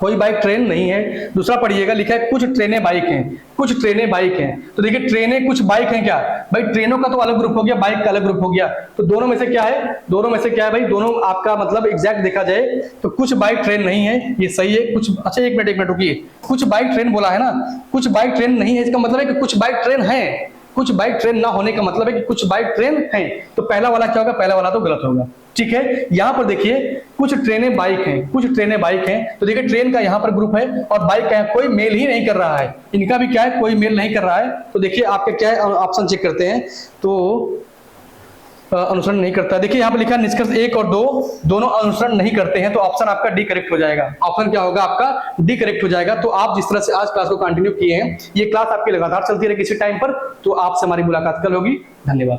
कोई बाइक ट्रेन नहीं है। दूसरा पढ़िएगा, लिखा है कुछ ट्रेनें बाइक हैं, कुछ ट्रेनें बाइक हैं। तो देखिए ट्रेनें कुछ बाइक हैं क्या भाई, ट्रेनों का तो अलग ग्रुप हो गया, बाइक का अलग ग्रुप हो गया, तो दोनों में से क्या है, दोनों में से क्या है भाई, दोनों आपका मतलब एग्जैक्ट देखा जाए तो कुछ बाइक ट्रेन नहीं है, ये सही है। कुछ, अच्छा एक मिनट रुकिए, कुछ बाइक ट्रेन बोला है ना, कुछ बाइक ट्रेन नहीं है, इसका मतलब है कि कुछ बाइक ट्रेन है। कुछ बाइक ट्रेन ना होने का मतलब है कि कुछ बाइक ट्रेन है, तो पहला वाला क्या होगा, पहला वाला तो गलत होगा, ठीक है। यहां पर देखिए कुछ ट्रेनें बाइक हैं, कुछ ट्रेनें बाइक हैं, तो देखिए ट्रेन का यहां पर ग्रुप है और बाइक का कोई मेल ही नहीं कर रहा है, इनका भी क्या है, कोई मेल नहीं कर रहा है। तो देखिए आपके क्या है, ऑप्शन चेक करते हैं तो अनुसरण नहीं करता। देखिए यहाँ पर लिखा है निष्कर्ष 1 और 2 दोनों अनुसरण नहीं करते हैं, तो ऑप्शन आपका डी करेक्ट हो जाएगा। ऑप्शन क्या होगा आपका, डी करेक्ट हो जाएगा। तो आप जिस तरह से आज क्लास को कंटिन्यू किए हैं, ये क्लास आपकी लगातार चलती रहे किसी टाइम पर, तो आपसे हमारी मुलाकात कल होगी। धन्यवाद।